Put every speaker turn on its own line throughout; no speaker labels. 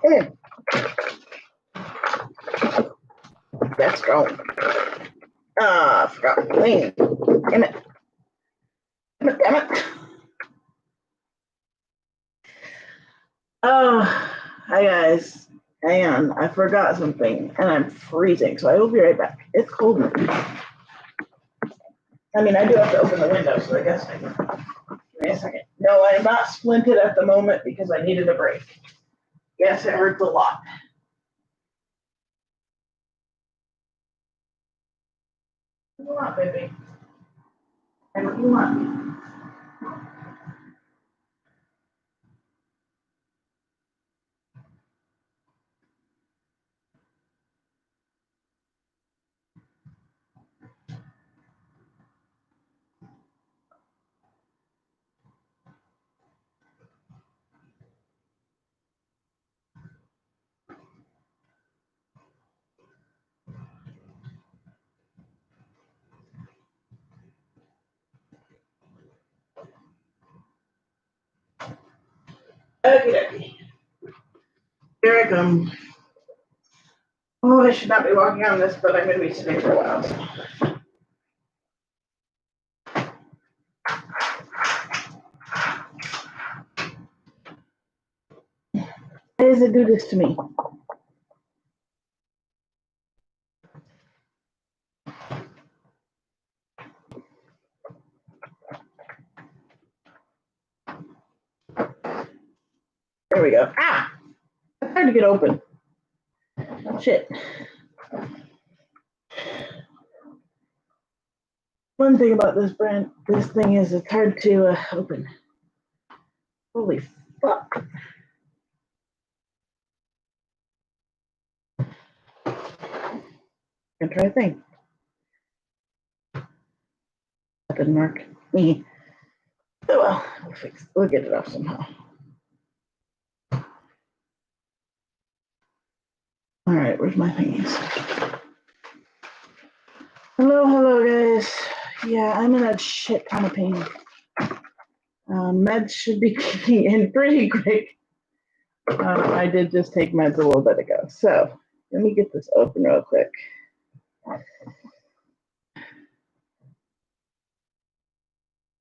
Hey. Let's go. I forgot the thing. Damn it. Damn it. Oh, hi guys. Hang on. I forgot something and I'm freezing, so I will be right back. It's cold in here. I mean, I do have to open the window, so I guess I can. Give me a second. No, I'm not splinted at the moment because I needed a break. Yes, it hurts a lot. What do you want, baby? Hey, what do you want? Okay. Here I come. Oh, I should not be walking on this, but I'm going to be sitting for a while. Why does it do this to me? There we go. Ah! It's hard to get open. Shit. One thing about this thing is it's hard to open. Holy fuck. Gonna try a thing. That didn't work. Me. Oh well, we'll get it off somehow. All right, where's my thingies? Hello, guys. Yeah, I'm in a shit ton of pain. Meds should be kicking in pretty quick. I did just take meds a little bit ago. So let me get this open real quick. I'm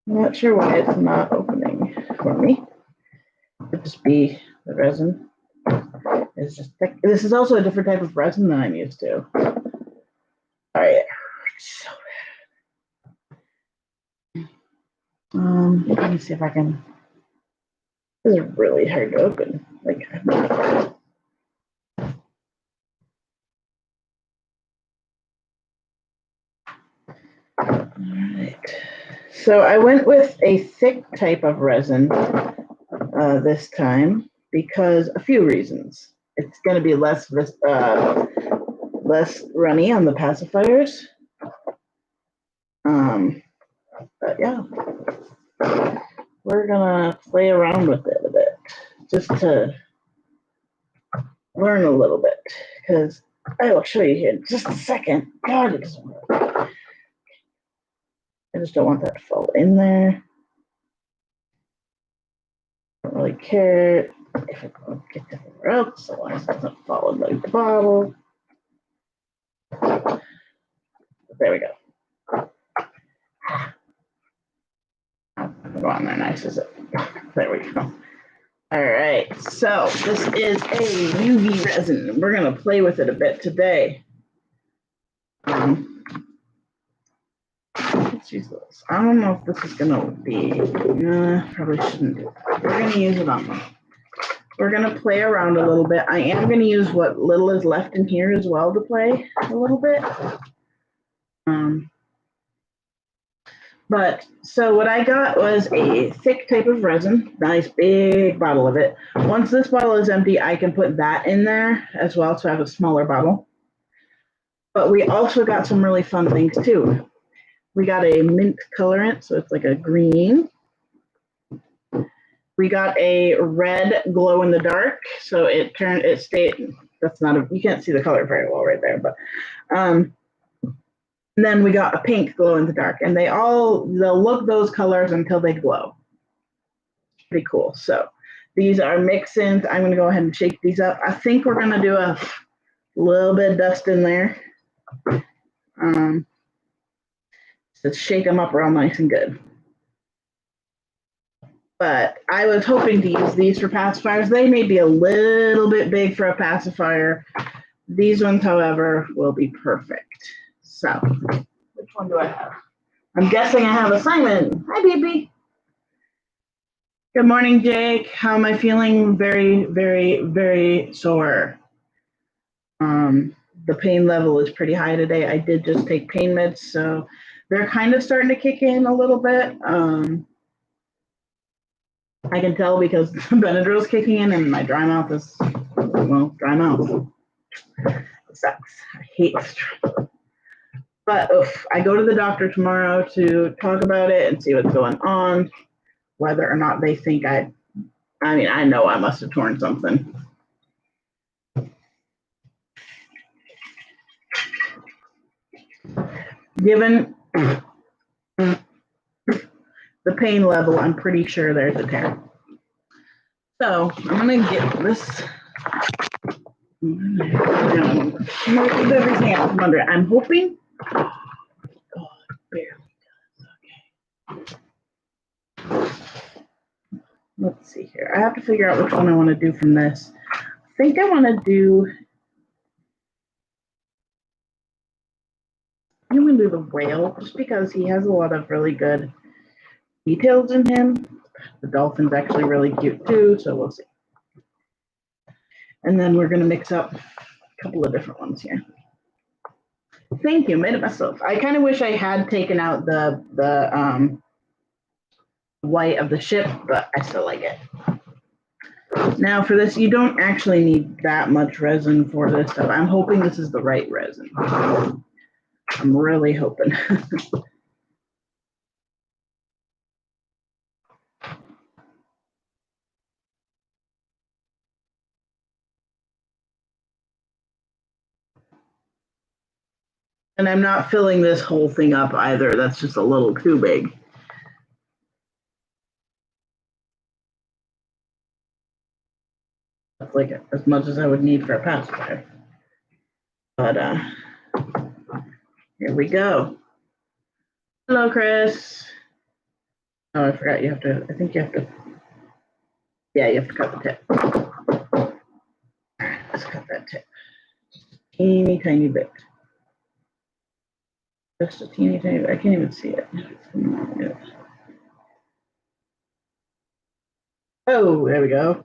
not sure why it's not opening for me. Could just be the resin. It's just thick. This is also a different type of resin than I'm used to. All right. So let me see if I can. This is really hard to open. Like, all right. So I went with a thick type of resin this time because a few reasons. It's going to be less runny on the pacifiers. But yeah, we're gonna play around with it a bit just to learn a little bit because I will show you here in just a second. God, it doesn't work. I just don't want that to fall in there. Don't really care if it gets anywhere else, so long as it doesn't fall in the bottle. There we go. Go on there, nice is it? There we go. All right, so this is a UV resin. We're gonna play with it a bit today. Let's use this. I don't know if this is gonna be. Probably shouldn't do that. We're gonna use it on them. We're gonna play around a little bit. I am gonna use what little is left in here as well to play a little bit. But so what I got was a thick type of resin, nice big bottle of it. Once this bottle is empty, I can put that in there as well, so I have a smaller bottle. But we also got some really fun things too. We got a mint colorant, so it's like a green. We got a red glow in the dark, so it stayed. That's not a, you can't see the color very well right there, but and then we got a pink glow in the dark, and they'll look those colors until they glow. Pretty cool. So These are mix-ins. I'm going to go ahead and shake these up. I think we're going to do a little bit of dust in there. So shake them up real nice and good. But I was hoping to use these for pacifiers. They may be a little bit big for a pacifier. These ones, however, will be perfect. So, which one do I have? I'm guessing I have a Simon. Hi, baby. Good morning, Jake. How am I feeling? Very, very, very sore. The pain level is pretty high today. I did just take pain meds, so they're kind of starting to kick in a little bit. I can tell because Benadryl's kicking in and my dry mouth is, well, dry mouth. It sucks. I hate this. But I go to the doctor tomorrow to talk about it and see what's going on, whether or not they think I know I must have torn something. Given the pain level, I'm pretty sure there's a tear. So I'm going to get this. Move everything out from under it. I'm hoping. Oh, barely does. Okay. Let's see here. I have to figure out which one I want to do from this. I think I want to do. I'm going to do the whale just because he has a lot of really good details in him. The dolphin's actually really cute too, so we'll see. And then we're going to mix up a couple of different ones here. Thank you, made it myself. I kind of wish I had taken out the white of the ship, but I still like it. Now for this, you don't actually need that much resin for this stuff. I'm hoping this is the right resin. I'm really hoping. And I'm not filling this whole thing up either. That's just a little too big. That's like as much as I would need for a pacifier. But here we go. Hello, Chris. Oh, I forgot you have to, I think you have to, yeah, you have to cut the tip. Let's cut that tip. Teeny tiny bit. Just a teeny tiny bit. I can't even see it. Oh, there we go.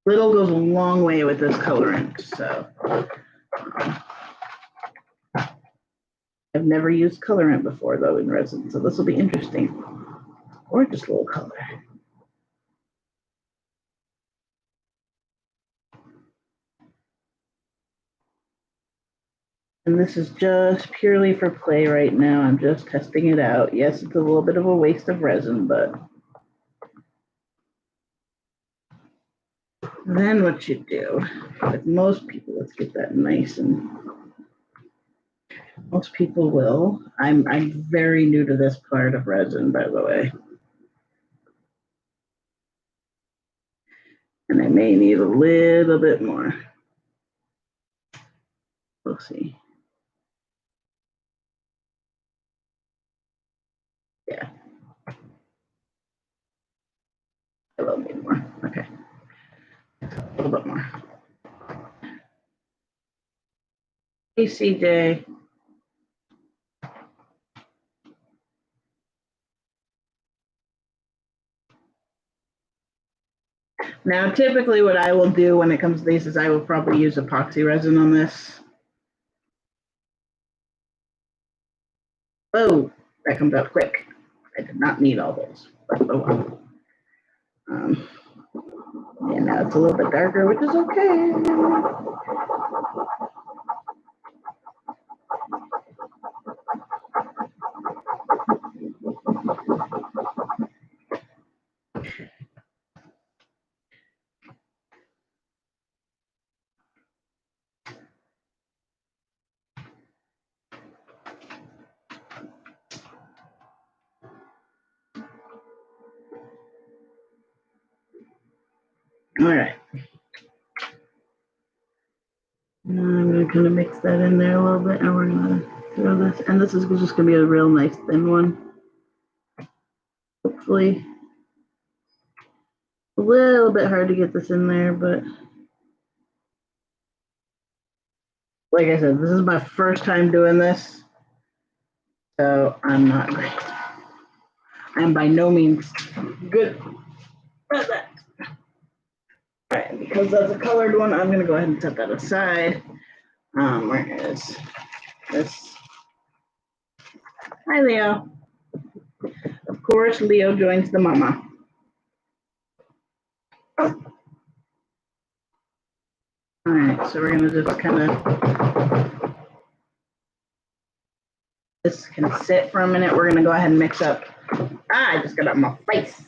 Little goes a long way with this colorant, so I've never used colorant before though in resin, so this will be interesting. Gorgeous little color. And this is just purely for play right now. I'm just testing it out. Yes, it's a little bit of a waste of resin, but then what you do, with most people, let's get that nice and most people will. I'm very new to this part of resin, by the way. And I may need a little bit more. We'll see. Yeah. A little bit more. Okay. A little bit more. Hey, CJ. Now, typically what I will do when it comes to these is I will probably use epoxy resin on this. Oh, that comes out quick. I did not need all those. Oh, well. Yeah, now it's a little bit darker, which is okay. All right. Now I'm going to kind of mix that in there a little bit, and we're going to throw this. And this is just going to be a real nice thin one. Hopefully. A little bit hard to get this in there, but like I said, this is my first time doing this, so I'm not great. I'm by no means good at that. All right, because that's a colored one, I'm gonna go ahead and set that aside. Where is this? Hi, Leo. Of course, Leo joins the mama. All right, so we're gonna just kind of, this can sit for a minute. We're gonna go ahead and mix up. I just got up my face.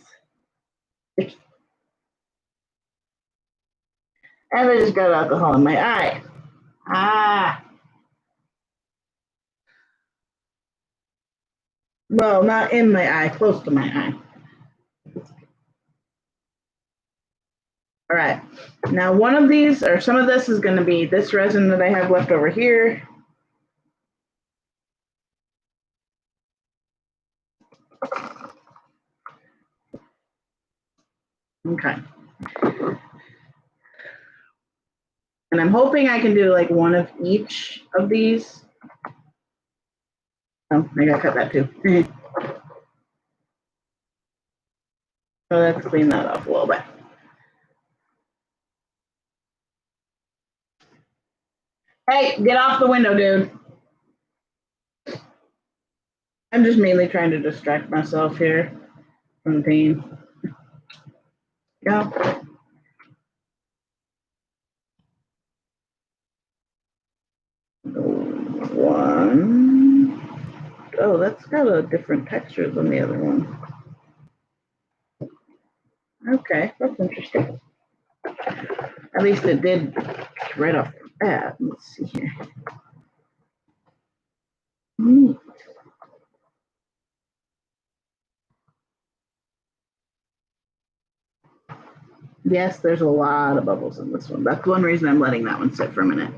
And I just got alcohol in my eye. Well, not in my eye, close to my eye. All right, now one of these, or some of this is gonna be this resin that I have left over here. Okay. And I'm hoping I can do like one of each of these. Oh, I gotta cut that too. So let's clean that up a little bit. Hey, get off the window, dude. I'm just mainly trying to distract myself here from the pain. Go. One. Oh, that's got a different texture than the other one. Okay, that's interesting. At least it did right off the bat. Let's see here. Neat. Yes, there's a lot of bubbles in this one. That's one reason I'm letting that one sit for a minute.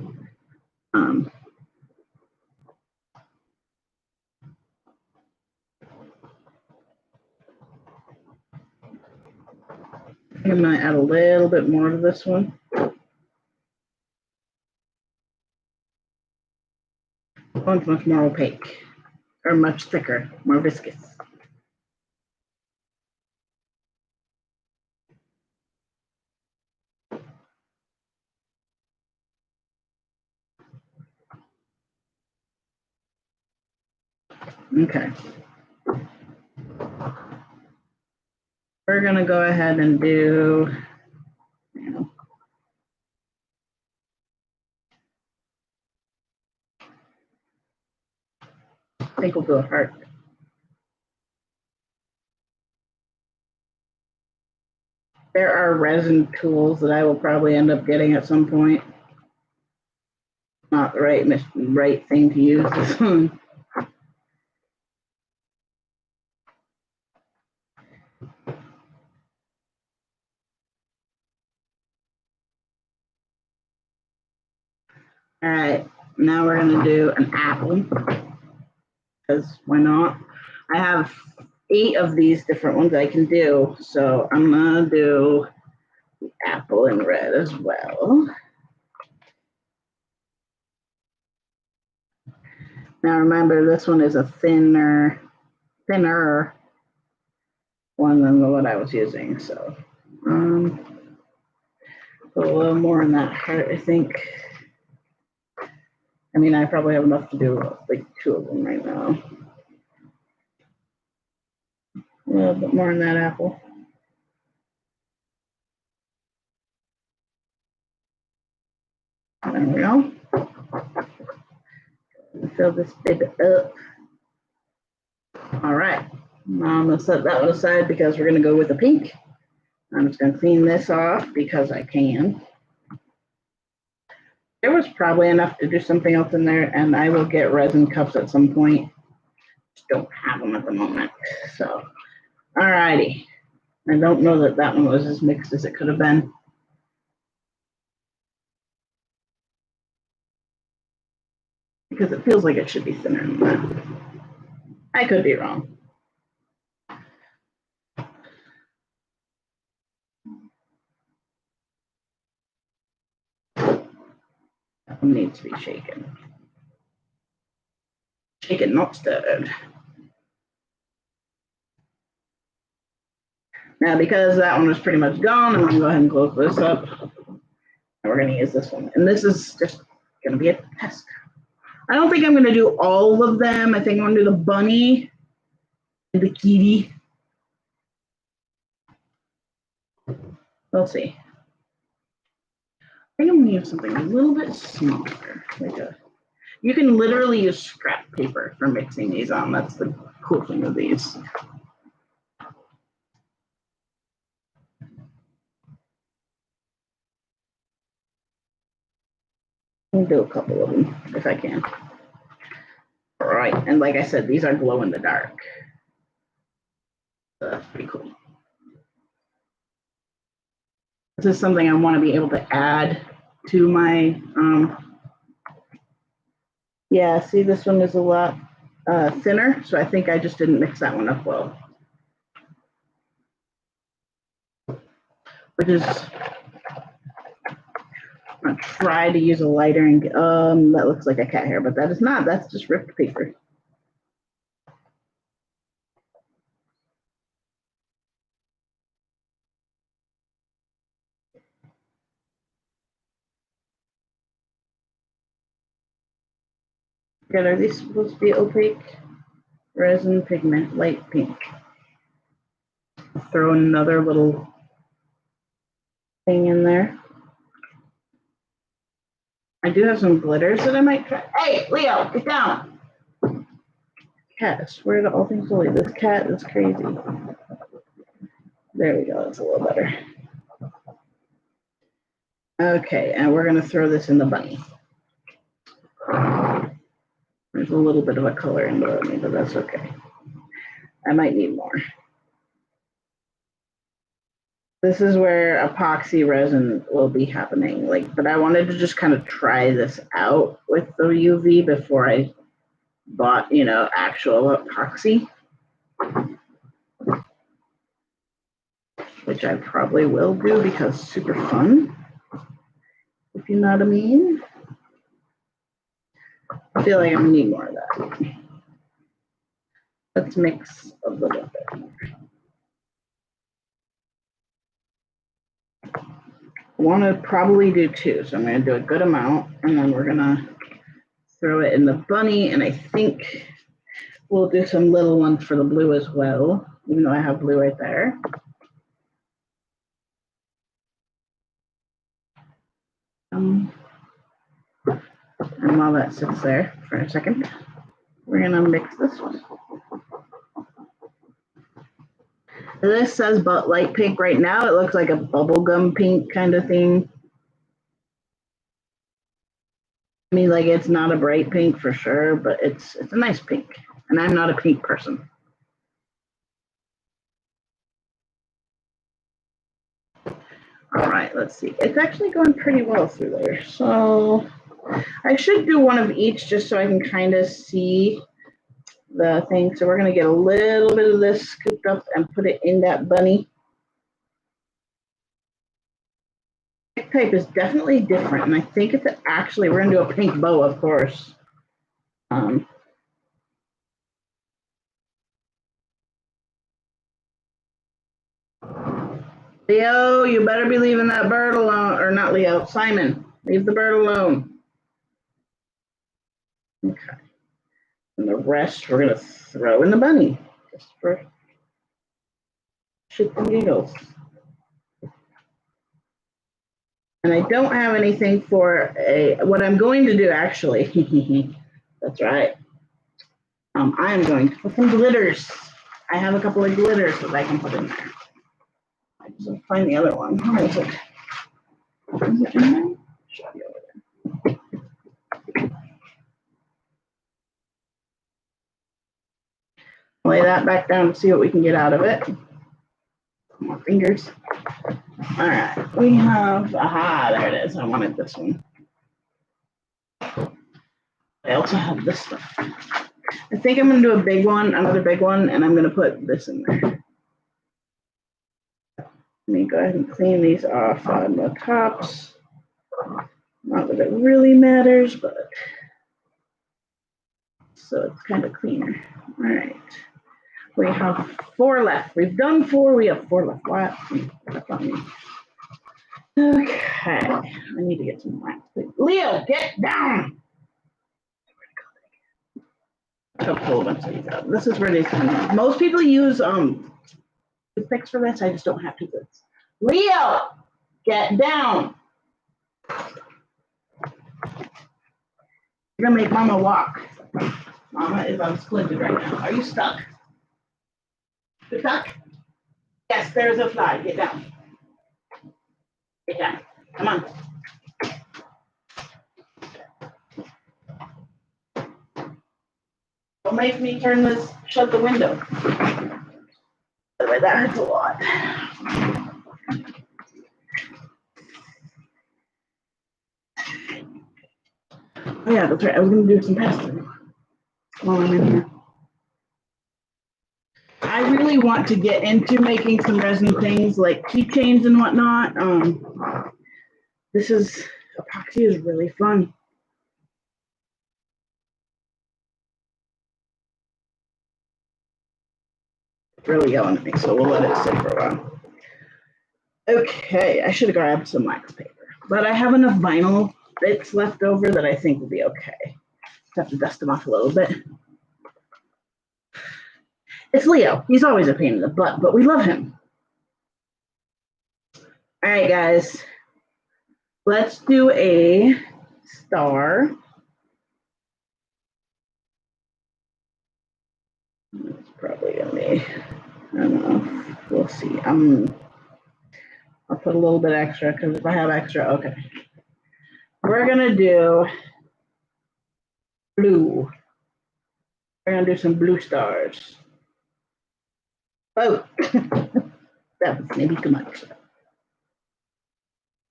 I'm gonna add a little bit more to this one. One's much more opaque, or much thicker, more viscous. Okay. We're gonna go ahead and do, I think we'll do a heart. There are resin tools that I will probably end up getting at some point. Not the right thing to use this one. All right, now we're gonna do an apple, because why not? I have 8 of these different ones I can do, so I'm gonna do the apple in red as well. Now remember, this one is a thinner one than what I was using, so put a little more in that heart, I think. I mean, I probably have enough to do like 2 of them right now. A little bit more in that apple. There we go. Fill this baby up. All right. Now I'm going to set that one aside because we're going to go with the pink. I'm just going to clean this off because I can. There was probably enough to do something else in there, and I will get resin cups at some point. Just don't have them at the moment. So, all righty. I don't know that that one was as mixed as it could have been. because it feels like it should be thinner than that. I could be wrong. That one needs to be shaken. Shaken, not stirred. Now, because that one was pretty much gone, I'm going to go ahead and close this up. And we're going to use this one. And this is just going to be a test. I don't think I'm going to do all of them. I think I'm going to do the bunny and the kitty. Let's see. I think I'm going to use something a little bit smaller. You can literally use scrap paper for mixing these on. That's the cool thing of these. I'll do a couple of them if I can. All right, and like I said, these are glow in the dark. That's pretty cool. This is something I want to be able to add to my, yeah, see, this one is a lot thinner, so I think I just didn't mix that one up well. Which is, I'm going to try to use a lighter, and that looks like a cat hair, but that is not, that's just ripped paper. Good, are these supposed to be opaque? Resin pigment, light pink. Throw another little thing in there. I do have some glitters that I might try. Hey, Leo, get down. Cat, I swear to all things holy, this cat is crazy. There we go, that's a little better. Okay, and we're gonna throw this in the bunny. There's a little bit of a color in there, but that's okay. I might need more. This is where epoxy resin will be happening. But I wanted to just kind of try this out with the UV before I bought, actual epoxy. Which I probably will do because it's super fun. If you know what I mean. I feel like I'm gonna need more of that. Let's mix a little bit more. I want to probably do two, so I'm going to do a good amount, and then we're going to throw it in the bunny, and I think we'll do some little ones for the blue as well, even though I have blue right there. And while that sits there for a second, we're going to mix this one. This says but light pink right now. It looks like a bubblegum pink kind of thing. I mean, like, it's not a bright pink for sure, but it's a nice pink. And I'm not a pink person. All right, let's see. It's actually going pretty well through there. So I should do one of each just so I can kind of see the thing. So we're going to get a little bit of this scooped up and put it in that bunny. The type is definitely different, and I think it's actually, we're going to do a pink bow, of course. Leo, you better be leaving that bird alone, or not Leo, Simon, leave the bird alone. Okay. And the rest we're going to throw in the bunny, just for shits and giggles. And I don't have anything for what I'm going to do actually, that's right. I am going to put some glitters. I have a couple of glitters that I can put in there. I just have to find the other one. Where is it? Is it in there? Should be over there. Lay that back down to see what we can get out of it. More fingers. All right, we have, aha, there it is. I wanted this one. I also have this stuff. I think I'm gonna do a big one, another big one, and I'm gonna put this in there. Let me go ahead and clean these off on the tops. Not that it really matters, but so it's kind of cleaner. All right. We have 4 left. We've done 4. We have 4 left. What? That's not me. Okay. I need to get some wax. Leo, get down. I'll pull a bunch of these out. This is where they come. Most people use toothpicks for this. I just don't have toothpicks. Leo, get down. You're gonna make Mama walk. Mama is unsplinted right now. Are you stuck? You stuck? Yes, there's a fly. Get down. Get down. Come on. Don't make me shut the window. That hurts a lot. Oh yeah, that's right. I was gonna do some pasta while I'm in here. I really want to get into making some resin things like keychains and whatnot. Epoxy is really fun. It's really yelling at me, so we'll let it sit for a while. Okay, I should have grabbed some wax paper, but I have enough vinyl bits left over that I think will be okay. Just have to dust them off a little bit. It's Leo. He's always a pain in the butt, but we love him. All right, guys. Let's do a star. It's probably gonna be, I don't know. We'll see. I'll put a little bit extra because if I have extra, okay. We're gonna do blue. We're gonna do some blue stars. Oh, that was maybe too much.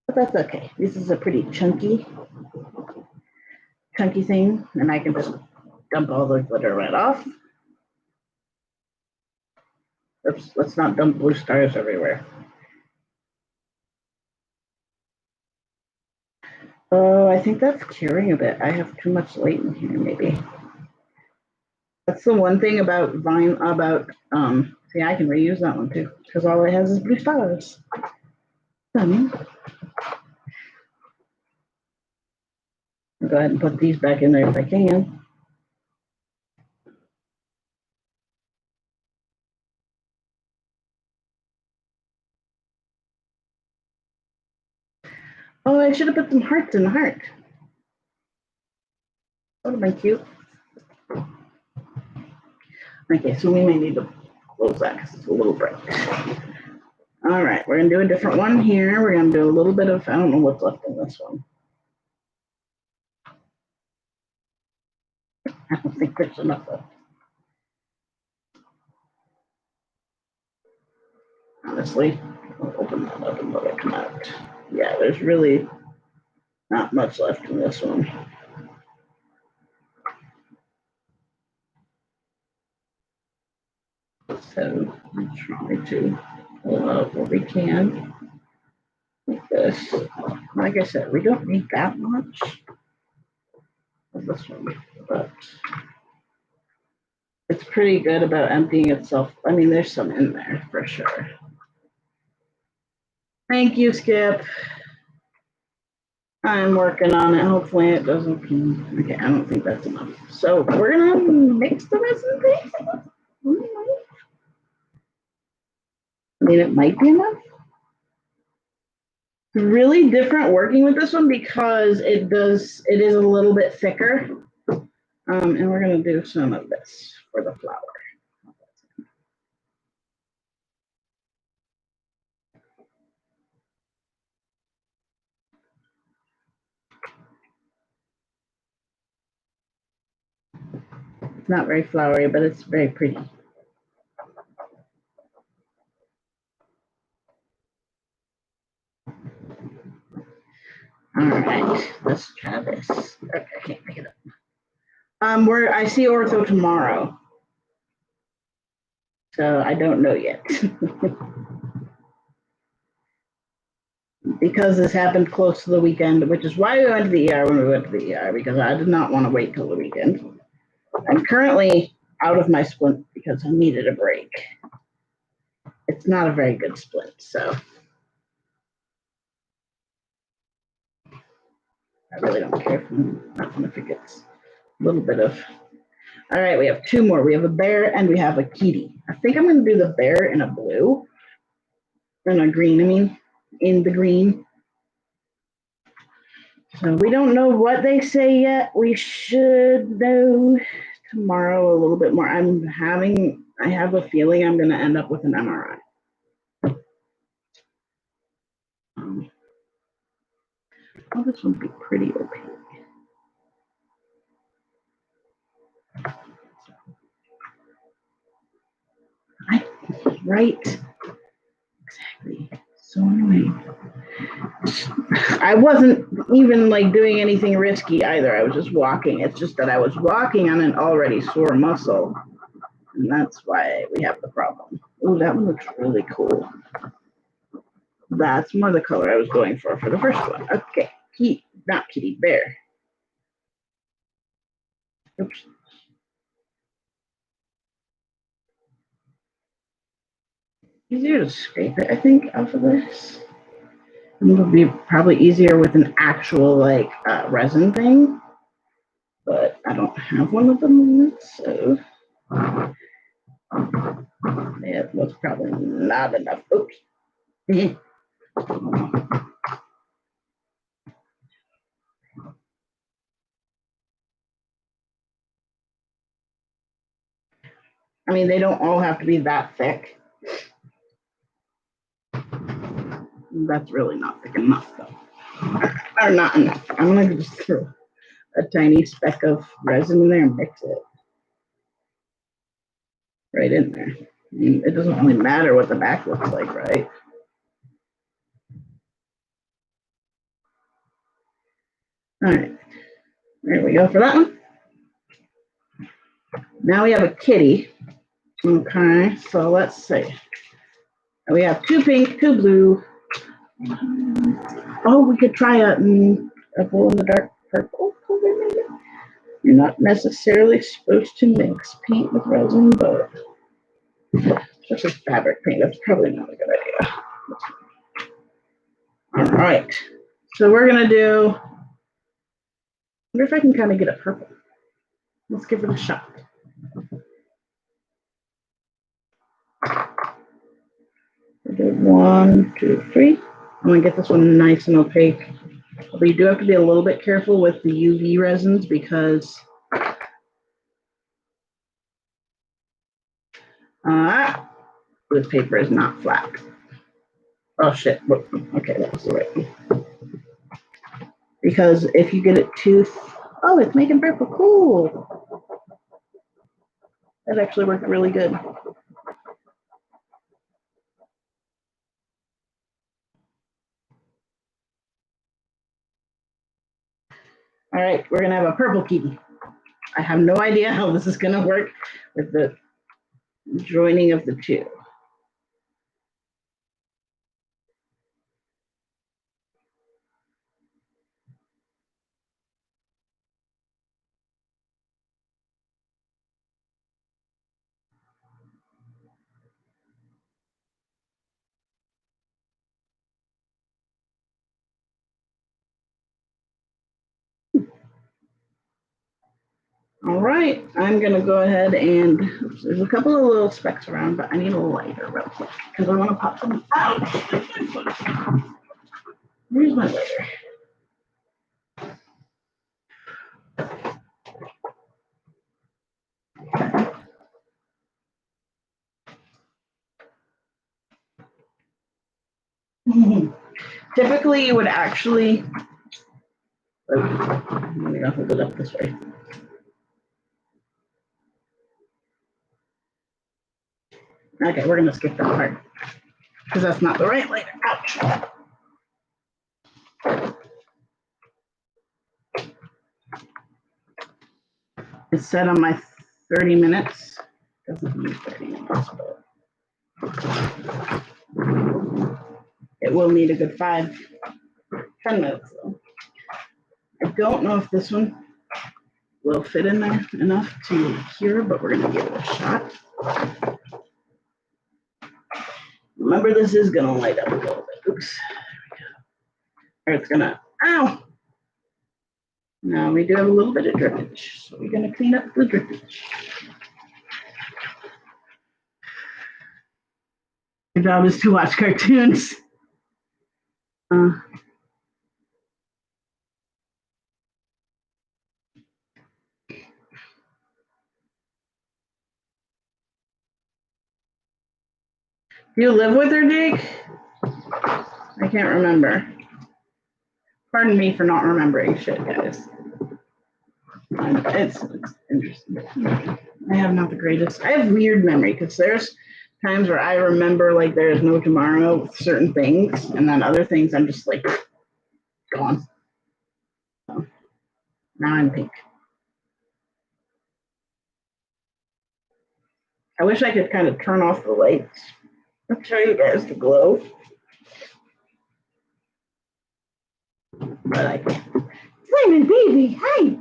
But that's okay. This is a pretty chunky thing, and I can just dump all the glitter right off. Oops, let's not dump blue stars everywhere. Oh, I think that's curing a bit. I have too much light in here, maybe. That's the one thing about see, I can reuse that one too, because all it has is blue stars. I'll go ahead and put these back in there if I can. Oh, I should have put some hearts in the heart. That would have been cute. Okay, so we may need to close that because it's a little bright. All right, we're gonna do a different one here. We're gonna do a little bit of, I don't know what's left in this one. I don't think there's enough of it. Honestly, I'll open that up and let it come out. Yeah, there's really not much left in this one. So we try to pull out what we can like this. Like I said, we don't need that much of this one, but it's pretty good about emptying itself. I mean, there's some in there for sure. Thank you, Skip. I'm working on it. Hopefully it doesn't. Okay, I don't think that's enough. So we're gonna mix the resin things. I mean, it might be enough. Really different working with this one because it is a little bit thicker. And we're gonna do some of this for the flower. It's not very flowery, but it's very pretty. All right, let's try this. Okay, I can't pick it up. I see ortho tomorrow, so I don't know yet. Because this happened close to the weekend, which is why we went to the ER when we went to the ER, because I did not want to wait till the weekend. I'm currently out of my splint because I needed a break. It's not a very good splint, so I really don't care if it gets a little bit of. All right, we have two more. We have a bear and we have a kitty. I think I'm going to do the bear in a blue. In a green, I mean, in the green. So we don't know what they say yet. We should know tomorrow a little bit more. I have a feeling I'm going to end up with an MRI. Oh, this would be pretty opaque. Right. Exactly. So annoying. I wasn't even like doing anything risky either. I was just walking. It's just that I was walking on an already sore muscle. And that's why we have the problem. Oh, that one looks really cool. That's more the color I was going for the first one. Okay, not kitty, bear. Oops. Easier to scrape it, I think, off of this. And it'll be probably easier with an actual like resin thing, but I don't have one at the moment, so it was probably not enough. Oops. I mean, they don't all have to be that thick. That's really not thick enough, though. Or not enough. I'm going to just throw a tiny speck of resin in there and mix it right in there. I mean, it doesn't really matter what the back looks like, right? All right. There we go for that one. Now we have a kitty. Okay, so let's see. We have two pink, two blue. Oh, we could try a glow in the dark purple color maybe. You're not necessarily supposed to mix paint with resin, but especially fabric paint, that's probably not a good idea. All right, so we're gonna do. I wonder if I can kind of get a purple. Let's give it a shot. We'll do 1, 2, 3. I'm gonna get this one nice and opaque. But you do have to be a little bit careful with the UV resins because this paper is not flat. Oh shit. Okay, that was the right one. Because if you get it too, oh, it's making purple. Cool. That actually worked really good. All right, we're gonna have a purple kitty. I have no idea how this is gonna work with the joining of the two. All right, I'm gonna go ahead and there's a couple of little specks around, but I need a lighter real quick because I want to pop them out. Where's my lighter? Typically, you would actually. I'm gonna hold it up this way. Okay, we're gonna skip that part because that's not the right lighter. Ouch. set on my 30 minutes. Doesn't need 30 minutes, but it will need a good 10 minutes though. I don't know if this one will fit in there enough to cure, but we're gonna give it a shot. Remember, this is gonna light up a little bit. Oops. Or it's gonna, ow! Now we do have a little bit of drippage, so we're gonna clean up the drippage. Your job is to watch cartoons. Do you live with her, Jake? I can't remember. Pardon me for not remembering shit, guys. It's interesting. I have not the greatest. I have weird memory because there's times where I remember like there's no tomorrow with certain things, and then other things I'm just like gone. So, now I'm pink. I wish I could kind of turn off the lights. I'll show you guys the glow. But I can't. Simon, baby, hi.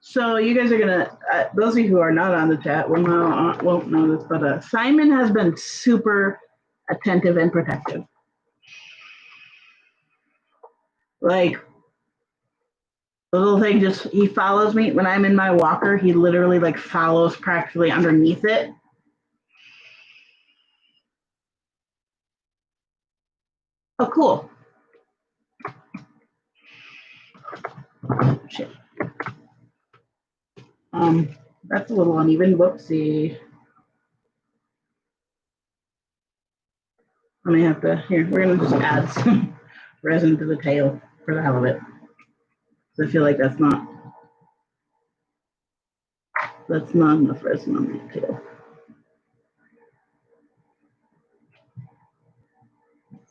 So you guys are gonna, those of you who are not on the chat will know, won't know this, but Simon has been super attentive and protective. Like, the little thing just, he follows me. When I'm in my walker, he literally like follows practically underneath it. Oh, cool. Shit. That's a little uneven. Whoopsie. I may have to, here, we're gonna just add some resin to the tail for the hell of it. So I feel like that's not enough resin on the tail.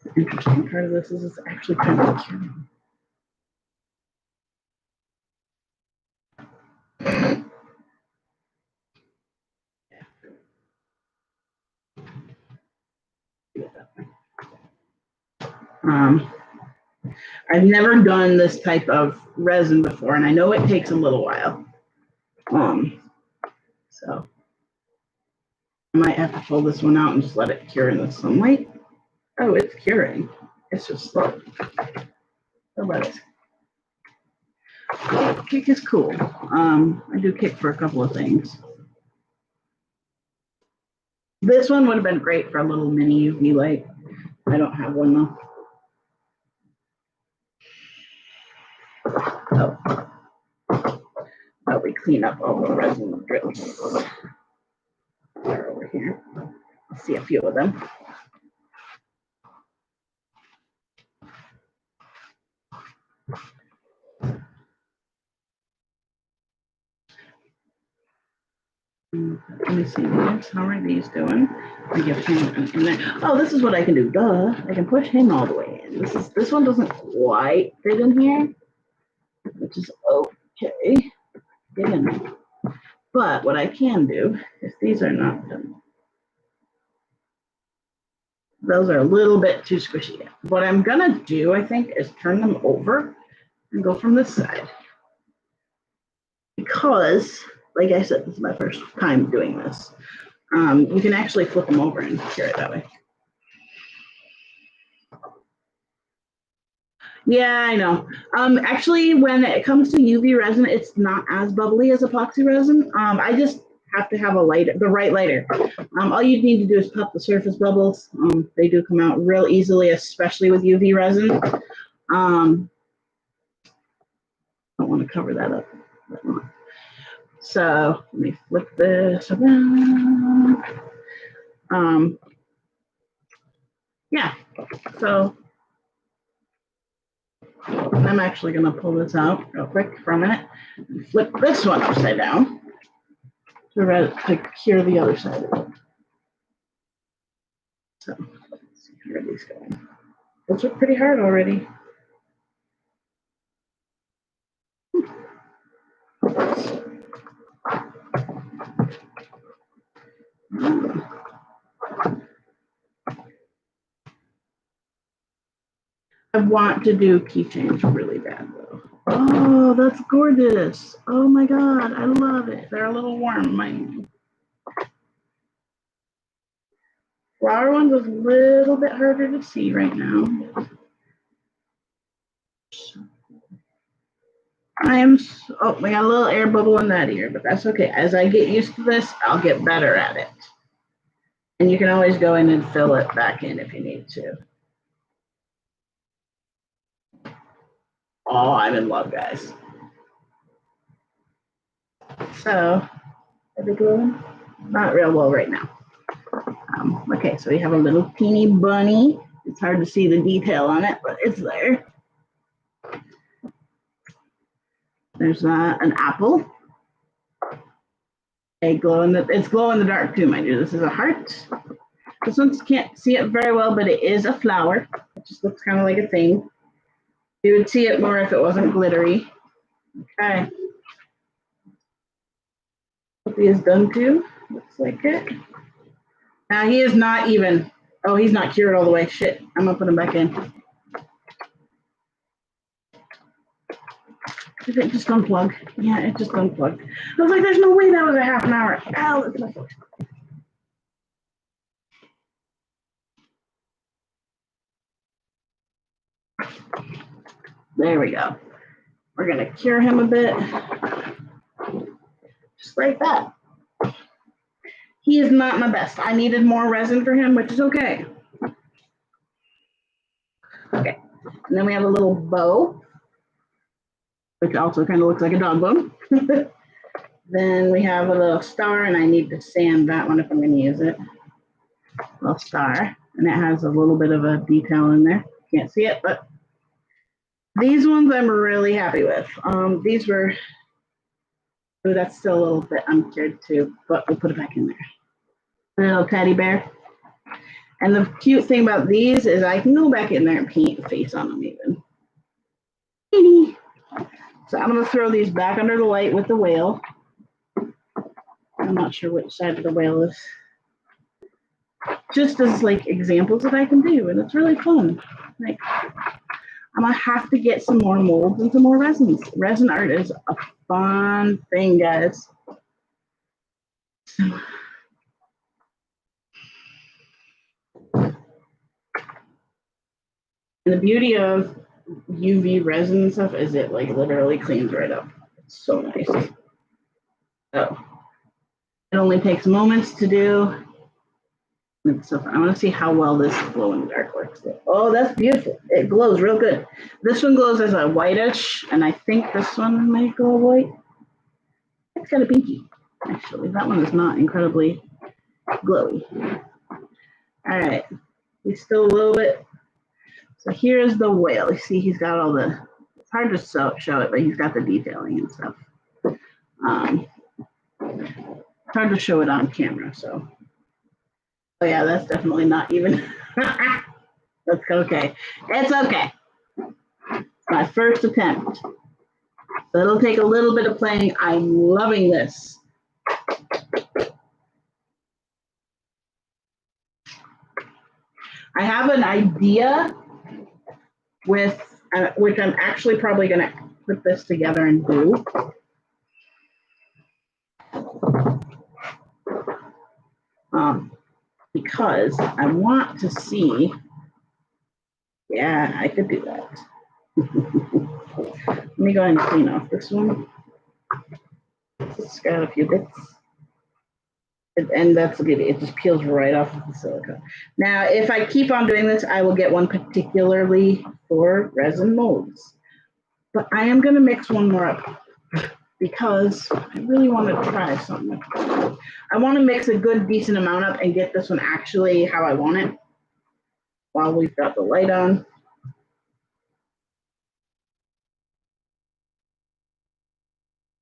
The interesting part of this is it's actually kind of curing. I've never done this type of resin before, and I know it takes a little while. So I might have to pull this one out and just let it cure in the sunlight. Oh, it's curing. It's just slow. So let it. Kick is cool. I do kick for a couple of things. This one would have been great for a little mini UV light. I don't have one though. Oh, we clean up all the resin drips. They're over here. I'll see a few of them. Let me see these. How are these doing? I give him in there. Oh, this is what I can do. Duh. I can push him all the way in. This one doesn't quite fit in here, which is okay. Get in there. But what I can do, if these are not done, those are a little bit too squishy. What I'm gonna do, I think, is turn them over and go from this side. Because, like I said, this is my first time doing this. You can actually flip them over and cure it that way. Yeah, I know. Actually, when it comes to UV resin, it's not as bubbly as epoxy resin. I just have to have a lighter, the right lighter. All you need to do is pop the surface bubbles. They do come out real easily, especially with UV resin. I don't want to cover that up. So let me flip this around. Yeah, so I'm actually going to pull this out real quick for a minute and flip this one upside down to cure the other side of it. So let's see, how are these going? Those are pretty hard already. want to do keychains really bad though. Oh, that's gorgeous. Oh my God, I love it. They're a little warm, mind you. Flower one's a little bit harder to see right now. Oh, we got a little air bubble in that ear, but that's okay. As I get used to this, I'll get better at it. And you can always go in and fill it back in if you need to. Oh, I'm in love, guys. So, are they glowing? Not real well right now. Okay, so we have a little teeny bunny. It's hard to see the detail on it, but it's there. There's an apple. It's glow in the dark too, mind you. This is a heart. This one can't see it very well, but it is a flower. It just looks kind of like a thing. You would see it more if it wasn't glittery. Okay. Hope he is done too. Looks like it. Now he is not even. Oh, he's not cured all the way. Shit. I'm gonna put him back in. Did it just unplug? Yeah, it just unplugged. I was like, there's no way that was a half an hour. Ow, look at my foot. There we go. We're gonna cure him a bit. Just like that. He is not my best. I needed more resin for him, which is okay. Okay. And then we have a little bow, which also kind of looks like a dog bone. Then we have a little star, and I need to sand that one if I'm going to use it. Little star, and it has a little bit of a detail in there. Can't see it, but these ones I'm really happy with. These were, oh, that's still a little bit uncured too, but we'll put it back in there. A little teddy bear. And the cute thing about these is I can go back in there and paint a face on them even. So I'm going to throw these back under the light with the whale. I'm not sure which side of the whale is. Just as like examples that I can do, and it's really fun. Like, I'm going to have to get some more molds and some more resins. Resin art is a fun thing, guys. So, and the beauty of UV resin and stuff is it like literally cleans right up. It's so nice. So it only takes moments to do. It's so fun. I want to see how well this glow in the dark works. Oh, that's beautiful. It glows real good. This one glows as a whitish, and I think this one might go white. It's kind of pinky, actually. That one is not incredibly glowy. All right. He's still a little bit. So here's the whale. You see, he's got all the, it's hard to show it, but he's got the detailing and stuff. It's hard to show it on camera, so. Oh yeah, that's definitely not even. That's okay. It's okay. It's my first attempt. So it'll take a little bit of playing. I'm loving this. I have an idea with, which I'm actually probably going to put this together and do. Because I want to see, yeah, I could do that. Let me go ahead and clean off this one. It's got a few bits. And that's good. It just peels right off of the silicone. Now, if I keep on doing this, I will get one particularly for resin molds. But I am going to mix one more up because I really want to try something. I want to mix a good, decent amount up and get this one actually how I want it while we've got the light on.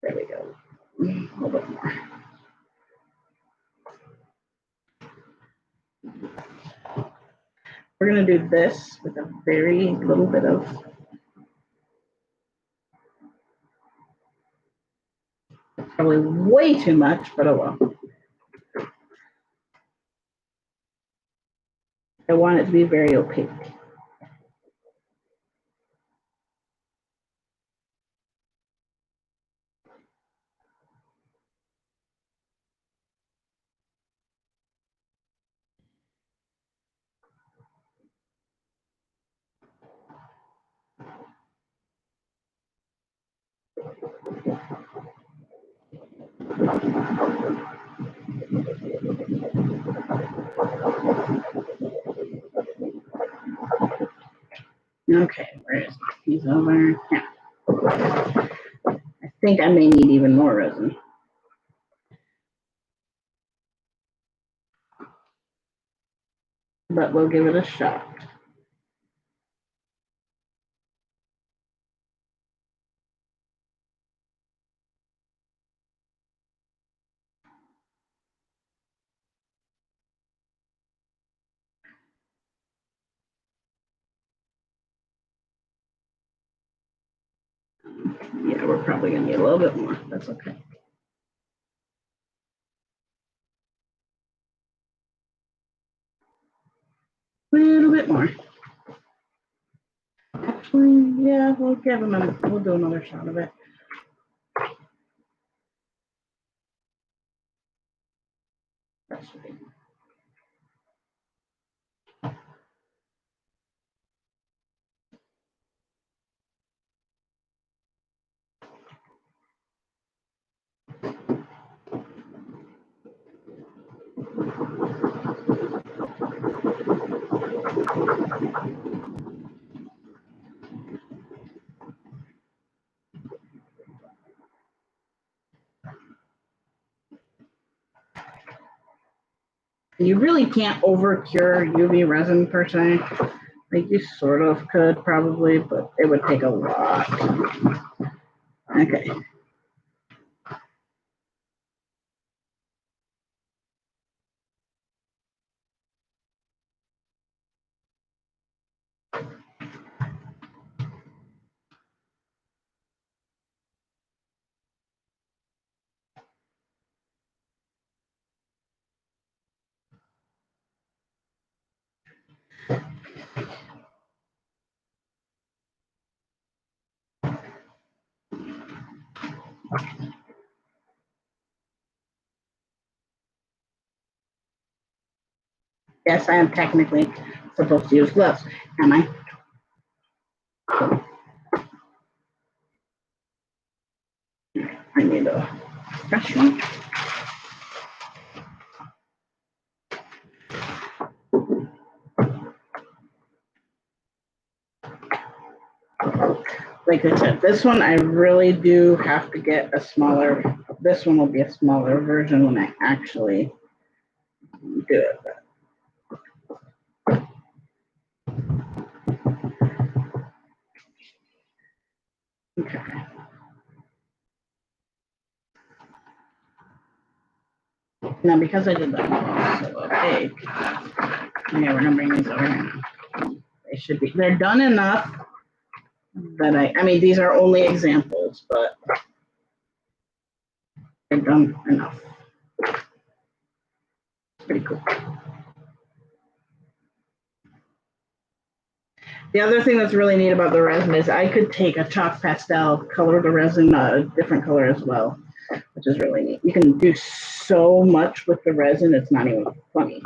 There we go. A little bit more. We're going to do this with a very little bit of probably way too much, but oh well. I want it to be very opaque. Okay, where is he? He's over. Yeah. I think I may need even more resin. But we'll give it a shot. Yeah, we're probably gonna need a little bit more. That's okay. A little bit more. Actually, yeah, we'll give him a, we'll do another shot of it. That's right. You really can't over cure UV resin per se. Like you sort of could probably, but it would take a lot. Okay. Yes, I am technically supposed to use gloves, am I? I need a fresh one. Like I said, this one I really do have to get a smaller, this one will be a smaller version when I actually do it. Okay. Now, because I did that so opaque, okay, we're gonna bring these over here. They should be, they're done enough that I mean, these are only examples, but they're done enough. Pretty cool. The other thing that's really neat about the resin is I could take a chalk pastel, color the resin a different color as well, which is really neat. You can do so much with the resin, it's not even funny.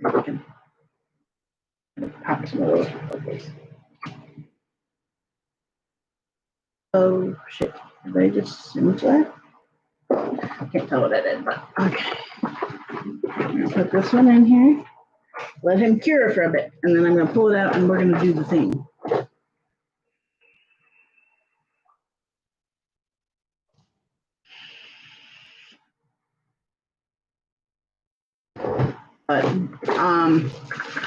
Okay. Pop some of those. Oh shit! Did I just singe that? I can't tell what I did, but okay. I'm gonna put this one in here. Let him cure for a bit, and then I'm gonna pull it out, and we're gonna do the thing. But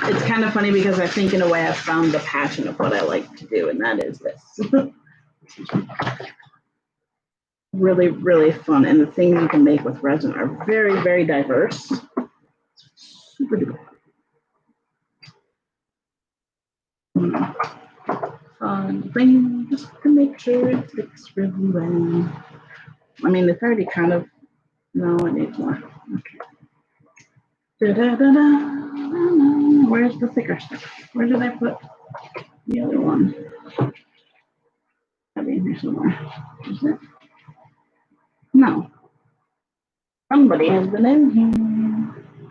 it's kind of funny because I think in a way I've found the passion of what I like to do, and that is this. Really, really fun, and the things you can make with resin are very, very diverse. Super duper fun thing, just to make sure it fits really well. I mean, it's already kind of, no, it needs more. Okay. Da-da-da-da. Where's the thicker stuff? Where did I put the other one? Gotta be in here somewhere. Is it? No. Somebody has been in here.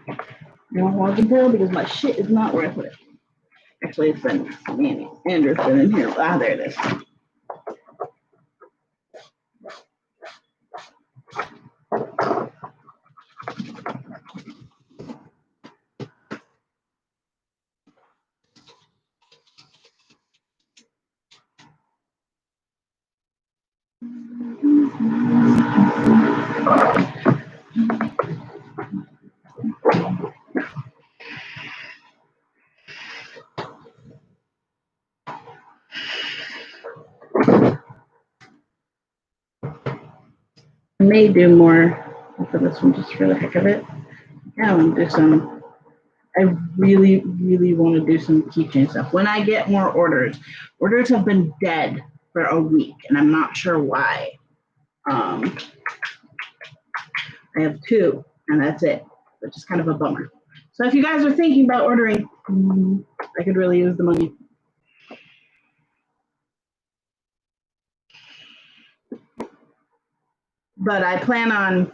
I don't want to tell because my shit is not where I put it. Actually, it's been Manny. Andrew's been in here. Ah, there it is. I may do more for this one just for the heck of it. Yeah, I want to do some. I really, really want to do some keychain stuff. When I get more orders have been dead for a week, and I'm not sure why. I have 2, and that's it, which is kind of a bummer. So if you guys are thinking about ordering, I could really use the money. But I plan on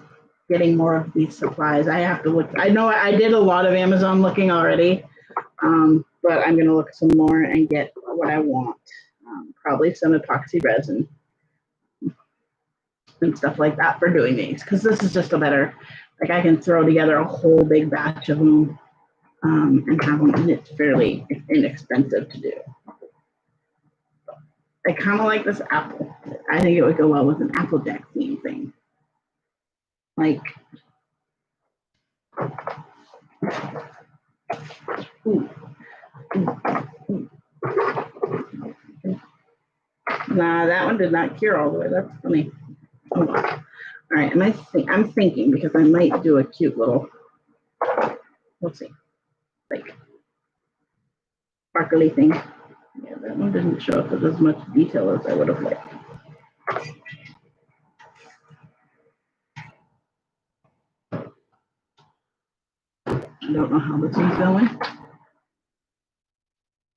getting more of these supplies. I have to look. I know I did a lot of Amazon looking already, but I'm going to look some more and get what I want. Probably some epoxy resin and stuff like that for doing these, because this is just a better, like I can throw together a whole big batch of them and have them, and it's fairly inexpensive to do. I kind of like this apple. I think it would go well with an Applejack theme thing. Like, ooh. Nah, that one did not cure all the way. That's funny. Hold on. All right, I'm thinking because I might do a cute little, let's see, like sparkly thing. Yeah, that one didn't show up with as much detail as I would have liked. I don't know how this one's going.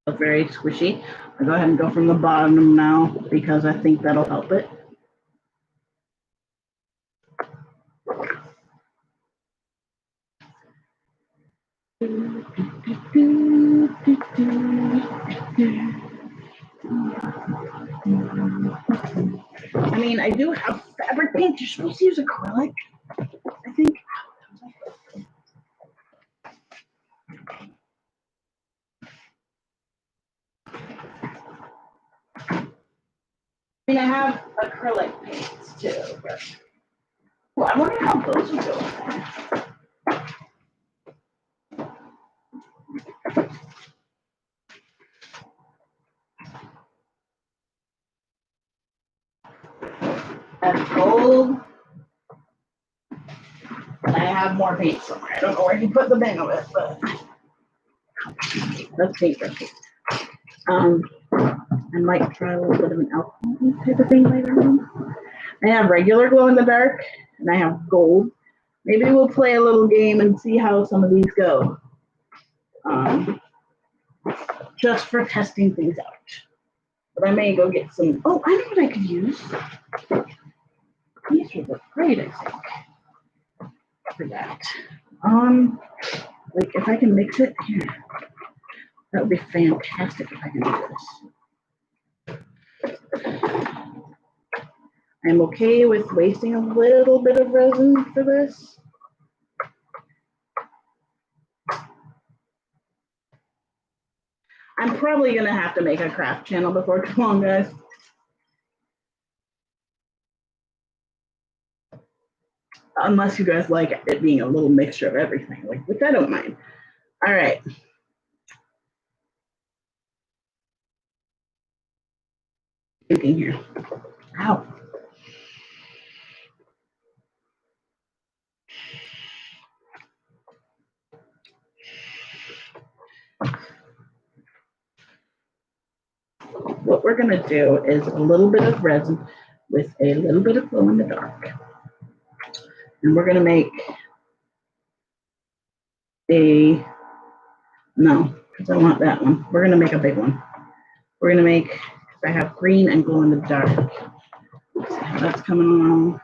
It's very squishy. I'll go ahead and go from the bottom now because I think that'll help it. I mean, I do have fabric paint. You're supposed to use acrylic, I think. I mean, I have acrylic paints too, but well, I wonder how those would go. I have gold. And I have more paint somewhere. I don't know where he put the bin of it, but that's paintbrush. I might try a little bit of an alcohol type of thing later on. I have regular glow in the dark, and I have gold. Maybe we'll play a little game and see how some of these go. Just for testing things out. But I may go get some. Oh, I know what I could use. These would look great, I think. For that. Like if I can mix it here, that would be fantastic if I can do this. I'm okay with wasting a little bit of resin for this. I'm probably gonna have to make a craft channel before too long, guys. Unless you guys like it being a little mixture of everything, like, which I don't mind. All right. Thinking here. Ow. What we're gonna do is a little bit of resin with a little bit of glow in the dark. And we're gonna make a, no, because I want that one. We're gonna make a big one. We're gonna make, I have green and glow in the dark. Let's see how that's coming along.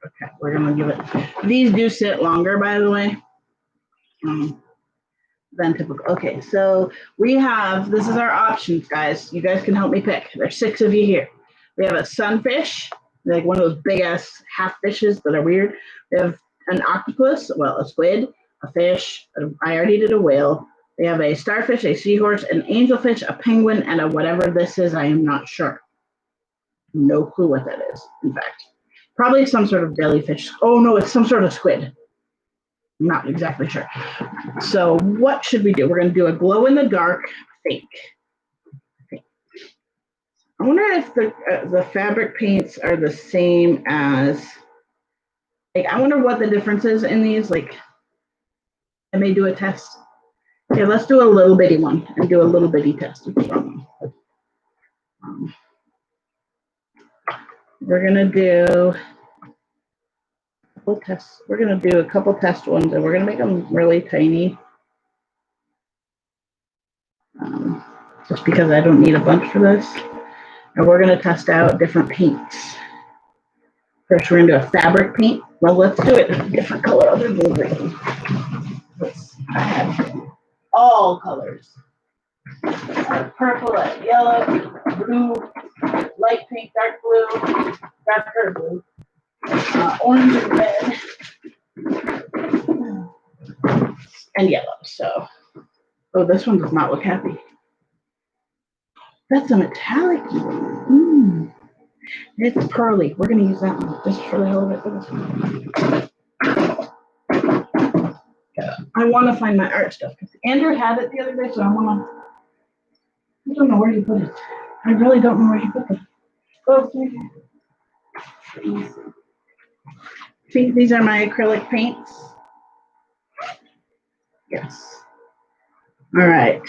Okay, we're gonna give it, these do sit longer, by the way, than typical. Okay, so we have, this is our options, guys. You guys can help me pick. There's 6 of you here. We have a sunfish, like one of those big ass half fishes that are weird. We have an octopus, well, a squid, a fish. I already did a whale. We have a starfish, a seahorse, an angelfish, a penguin, and a whatever this is, I am not sure. no clue what that is, in fact. Probably some sort of jellyfish. Oh no, it's some sort of squid. I'm not exactly sure. So what should we do? We're going to do a glow in the dark fake. I wonder if the fabric paints are the same as, like, I wonder what the difference is in these. Like, I may do a test. Okay, let's do a little bitty one and do a little bitty test. We're gonna do a couple tests. We're gonna do a couple test ones, and we're gonna make them really tiny. Just because I don't need a bunch for this. And we're gonna test out different paints. First, we're gonna do a fabric paint. Well, let's do it in a different color other than green. I have all colors. Purple and yellow, blue, light pink, dark blue, darker blue, orange and red, and yellow. So, oh, this one does not look happy. That's a metallic one. It's pearly. We're going to use that one just for the hell of it for this one. I want to find my art stuff because Andrew had it the other day, so I don't know where he put it. I really don't know where he put it. Oh, I think these are my acrylic paints. Yes. All right.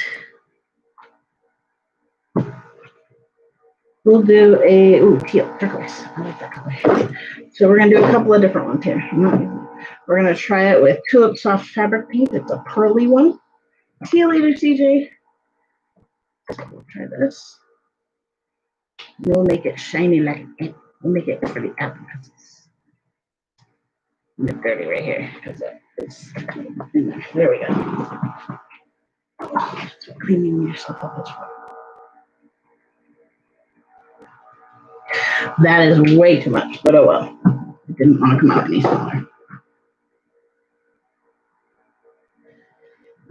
We'll do a teal turquoise. I like that color. So we're gonna do a couple of different ones here. We're gonna try it with Tulip Soft Fabric Paint. It's a pearly one. See you later, CJ. We'll try this. We'll make it shiny like it. We'll make it for the apples. The dirty right here because it's in there. There we go. So cleaning yourself up as well. That is way too much, but oh well. It didn't want to come out any smaller.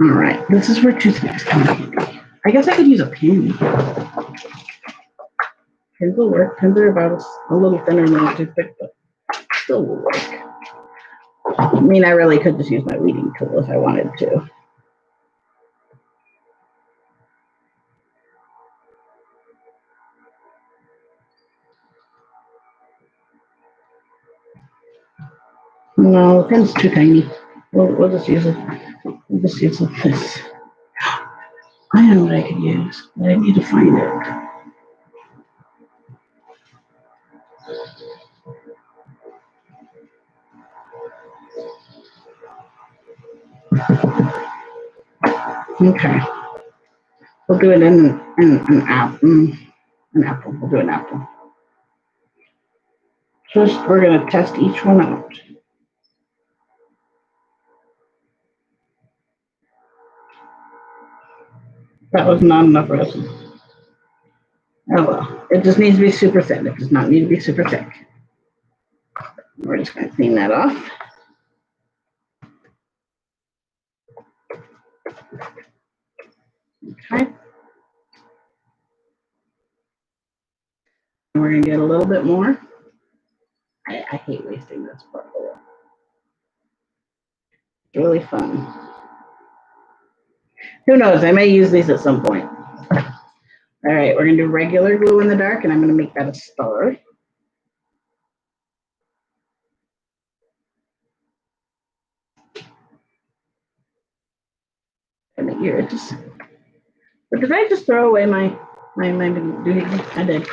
All right, this is where toothpicks come in handy. I guess I could use a pin. Pins will work. Pins are about a little thinner than a toothpick, but still will work. I mean, I really could just use my weeding tool if I wanted to. No, the pin's too tiny. We'll just use it. We'll just use this. I know what I could use, but I need to find it. Okay. We'll do it in an apple. An apple. We'll do an apple. First, we're going to test each one out. That was not enough resin. Oh well. It just needs to be super thin. It does not need to be super thick. We're just going to clean that off. Okay. And we're going to get a little bit more. I hate wasting this part. It's really fun. Who knows? I may use these at some point. All right, we're going to do regular glue in the dark, and I'm going to make that a star. And here, but did I just throw away my I did.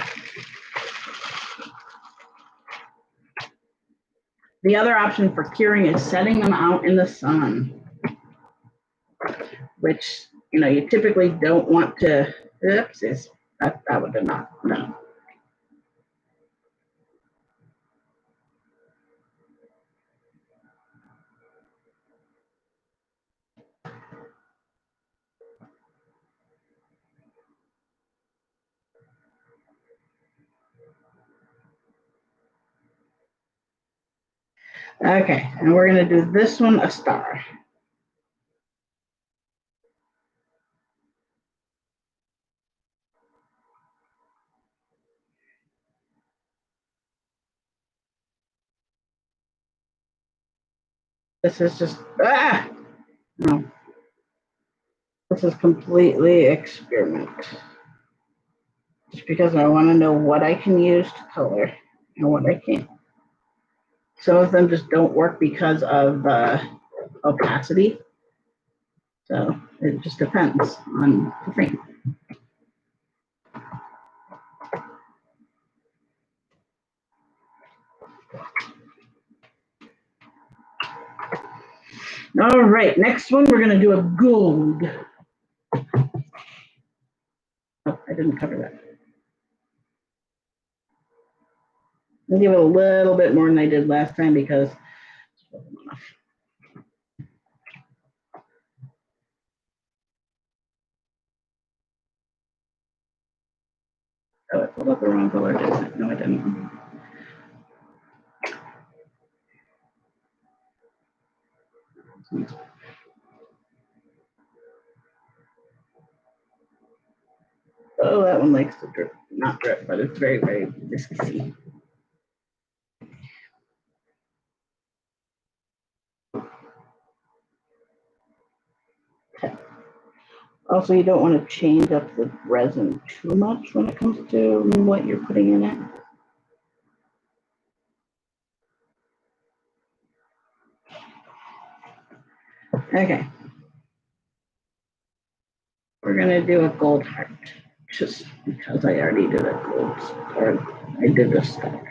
The other option for curing is setting them out in the sun, which, you know, you typically don't want to. Oopsies, that would have not done. Okay, and we're going to do this one a star. This is just, no. This is completely experiment. Just because I want to know what I can use to color and what I can't. Some of them just don't work because of opacity. So it just depends on the thing. All right, next one, we're gonna do a gold. Oh, I didn't cover that. I'll give it a little bit more than I did last time because oh, I pulled up the wrong color, didn't I? No, I didn't. Oh, that one likes to drip, not drip, but it's very, very viscous. Also, you don't want to change up the resin too much when it comes to what you're putting in it. Okay. We're going to do a gold heart just because I already did a gold, or I did a star.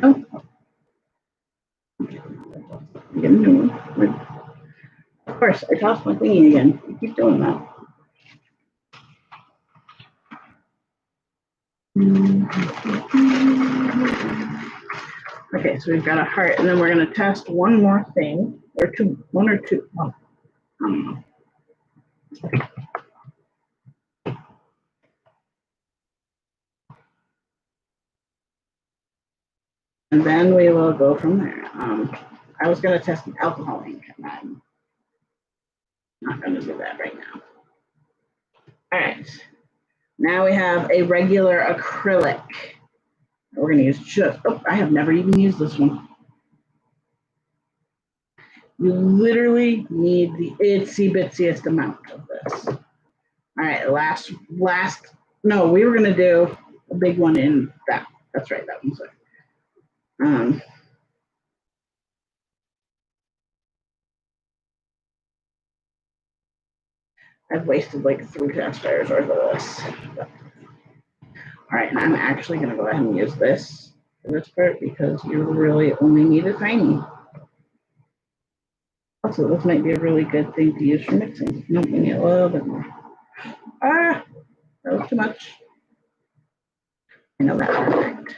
Oh. Get a new one. Of course, I tossed my thingy again. I keep doing that. Okay, so we've got a heart, and then we're going to test one more thing, or two, one or two. Oh, I don't know. And then we will go from there. I was going to test an alcohol ink, and I'm not going to do that right now. All right. Now we have a regular acrylic. We're going to use just, oh, I have never even used this one. You literally need the itsy bitsiest amount of this. All right, last, no, we were going to do a big one in that. That's right, that one's there. I've wasted like 3 cast irons worth of this. All right, and I'm actually going to go ahead and use this for this part because you really only need a tiny. Also, this might be a really good thing to use for mixing. No, we need a little bit more. Ah, that was too much. I know that's perfect.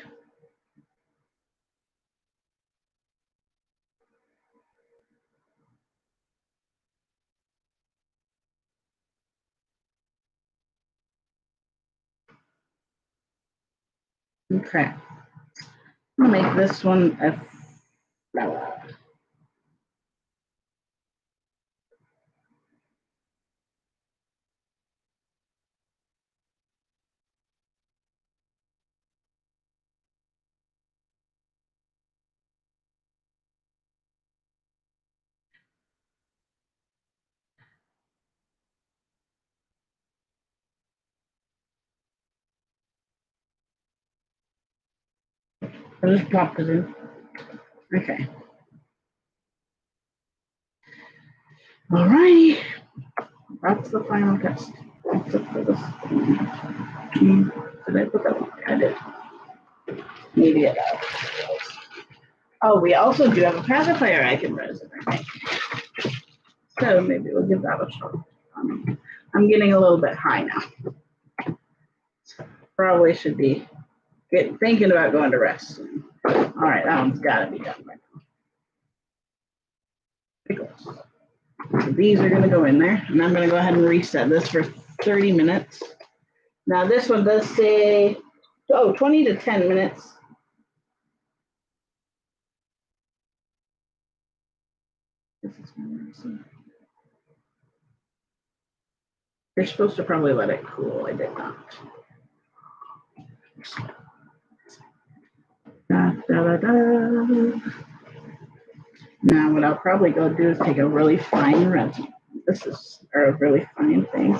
Okay. I'm gonna make this one a flower. I just popped it in. Okay. All righty. That's the final test. Except for this. Did I put that one? I did. Maybe it does. Oh, we also do have a pacifier I can resin. Right? So maybe we'll give that a shot. I'm getting a little bit high now. Probably should be thinking about going to rest. All right, that one's got to be done right now. Pickles. So these are going to go in there, and I'm going to go ahead and reset this for 30 minutes. Now this one does say, 20 to 10 minutes. This is my resin. You're supposed to probably let it cool. I did not. Da, da, da, da. Now, what I'll probably go do is take a really fine resin. This is a really fine thing.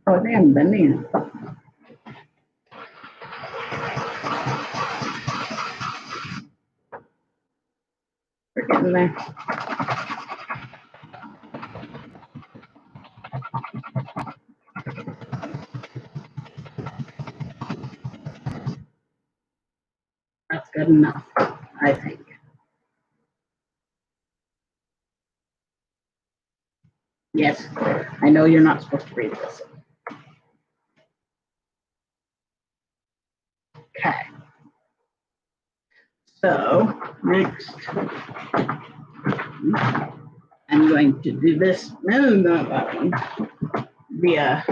Oh, they haven't been in. We're getting there. That's good enough, I think. Yes, I know you're not supposed to read this. Okay. So next, I'm going to do this. No, not that one. Via.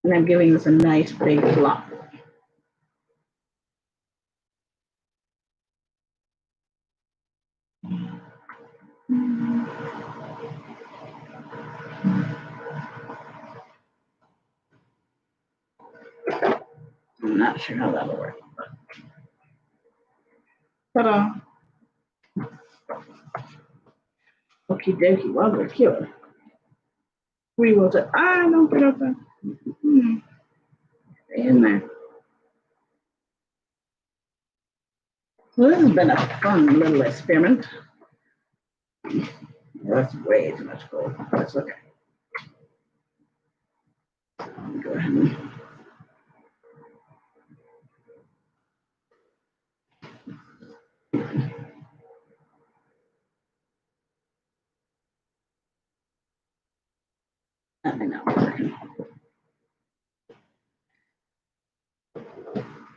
And I'm giving this a nice big block. I'm not sure how that'll work. Ta-da. Okie dokie, well, we're cute. We will do, don't get up there. Stay in there. So this has been a fun little experiment. That's way too much gold. That's okay. Go ahead and let me know.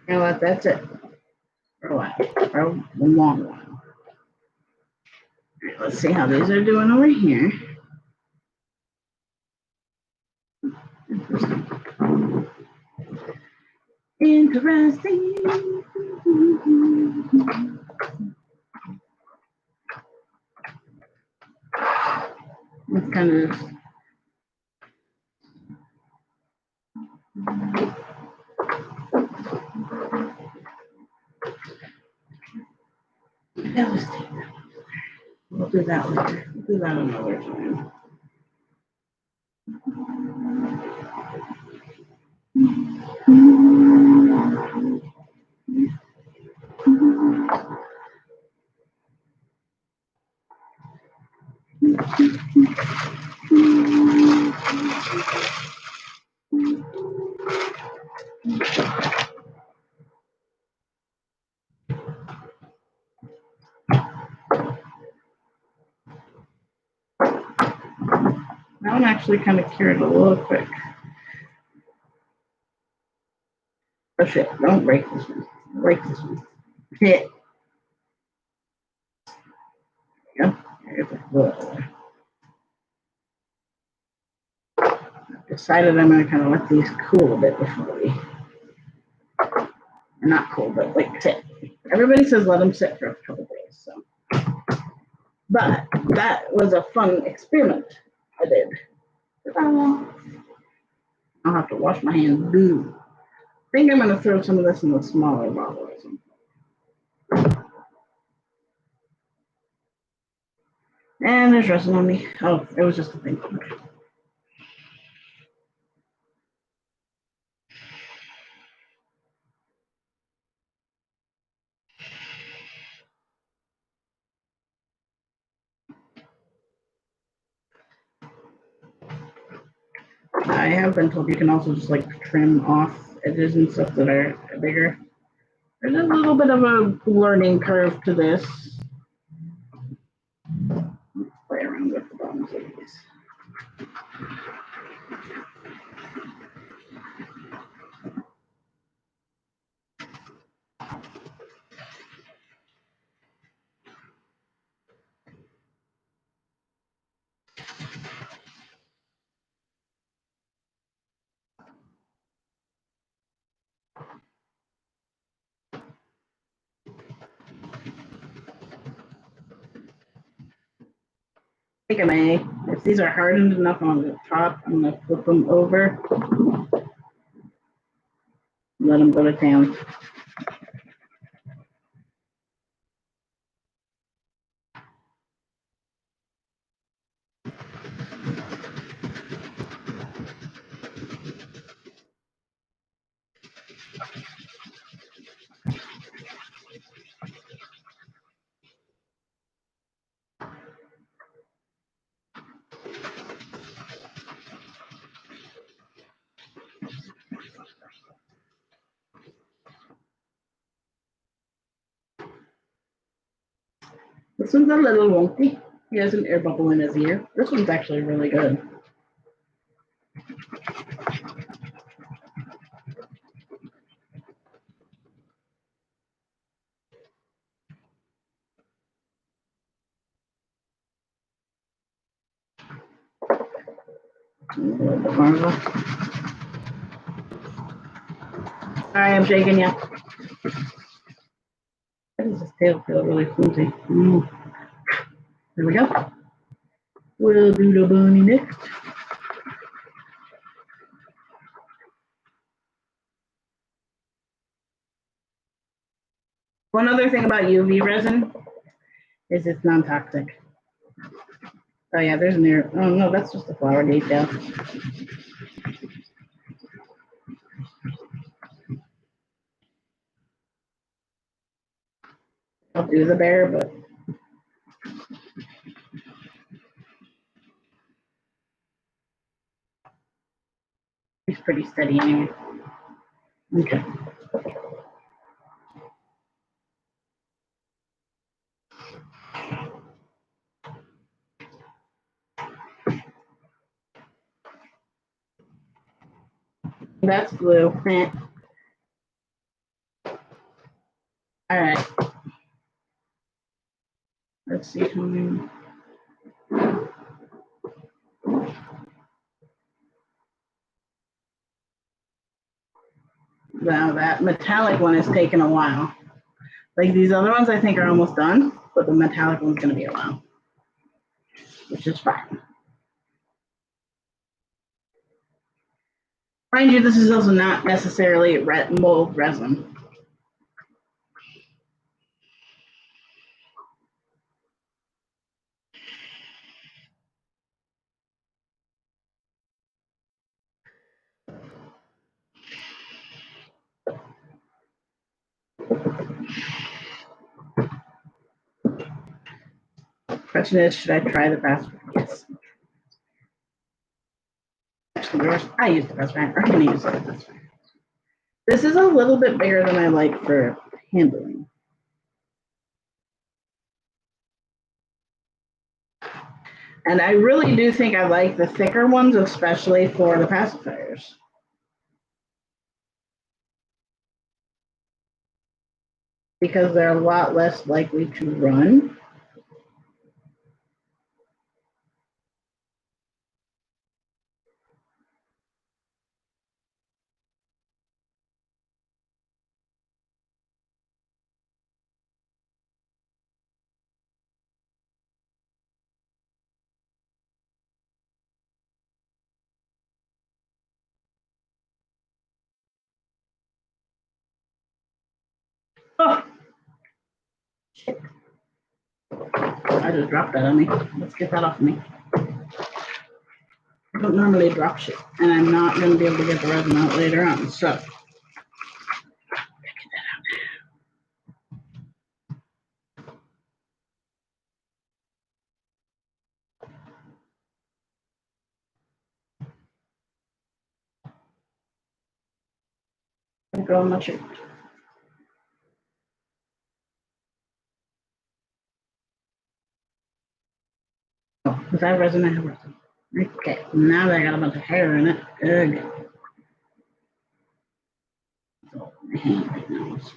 You know what? That's it for a while, for a long while. All right, let's see how these are doing over here. Interesting. It's kind of devastating. We'll do that later. We'll do that another time. That one actually kind of cured a little quick. Oh shit, don't break this one. Break this one. Hit. Yep. I've decided I'm going to kind of let these cool a bit before we. Not cool, but like sit. Everybody says let them sit for a couple days. So, but that was a fun experiment I did. I'll have to wash my hands. Boo. I think I'm going to throw some of this in the smaller bottle or something. And there's resin on me. Oh, it was just a thing. I have been told you can also just like trim off edges and stuff that are bigger. There's a little bit of a learning curve to this. Play around with the bottoms of these. I think I may. If these are hardened enough on the top, I'm going to flip them over. Let them go to town. This one's a little wonky. He has an air bubble in his ear. This one's actually really good. A little bit more of a... Sorry, I'm shaking you. Why does this tail feel really flimsy? There we go. We'll do the bunny next. One other thing about UV resin is it's non-toxic. Oh yeah, there's an air. Oh no, that's just a flower detail. I'll do the bear, but he's pretty steady anyway. Okay. That's glue. All right. Let's see. Now that metallic one is taking a while. Like these other ones I think are almost done, but the metallic one's gonna be a while, which is fine. Mind you, this is also not necessarily mold resin. Question is, should I try the pacifier? Yes. Actually, I use the pacifier. I'm going to use the pacifier. This is a little bit bigger than I like for handling. And I really do think I like the thicker ones, especially for the pacifiers. Because they're a lot less likely to run. Oh, shit. I just dropped that on me. Let's get that off of me. I don't normally drop shit, and I'm not going to be able to get the resin out later on, so. Go on my shirt.
Oh, because I have resin, I have resin. Okay, now that I got a bunch of hair in it. Ugh. So my hand right now is.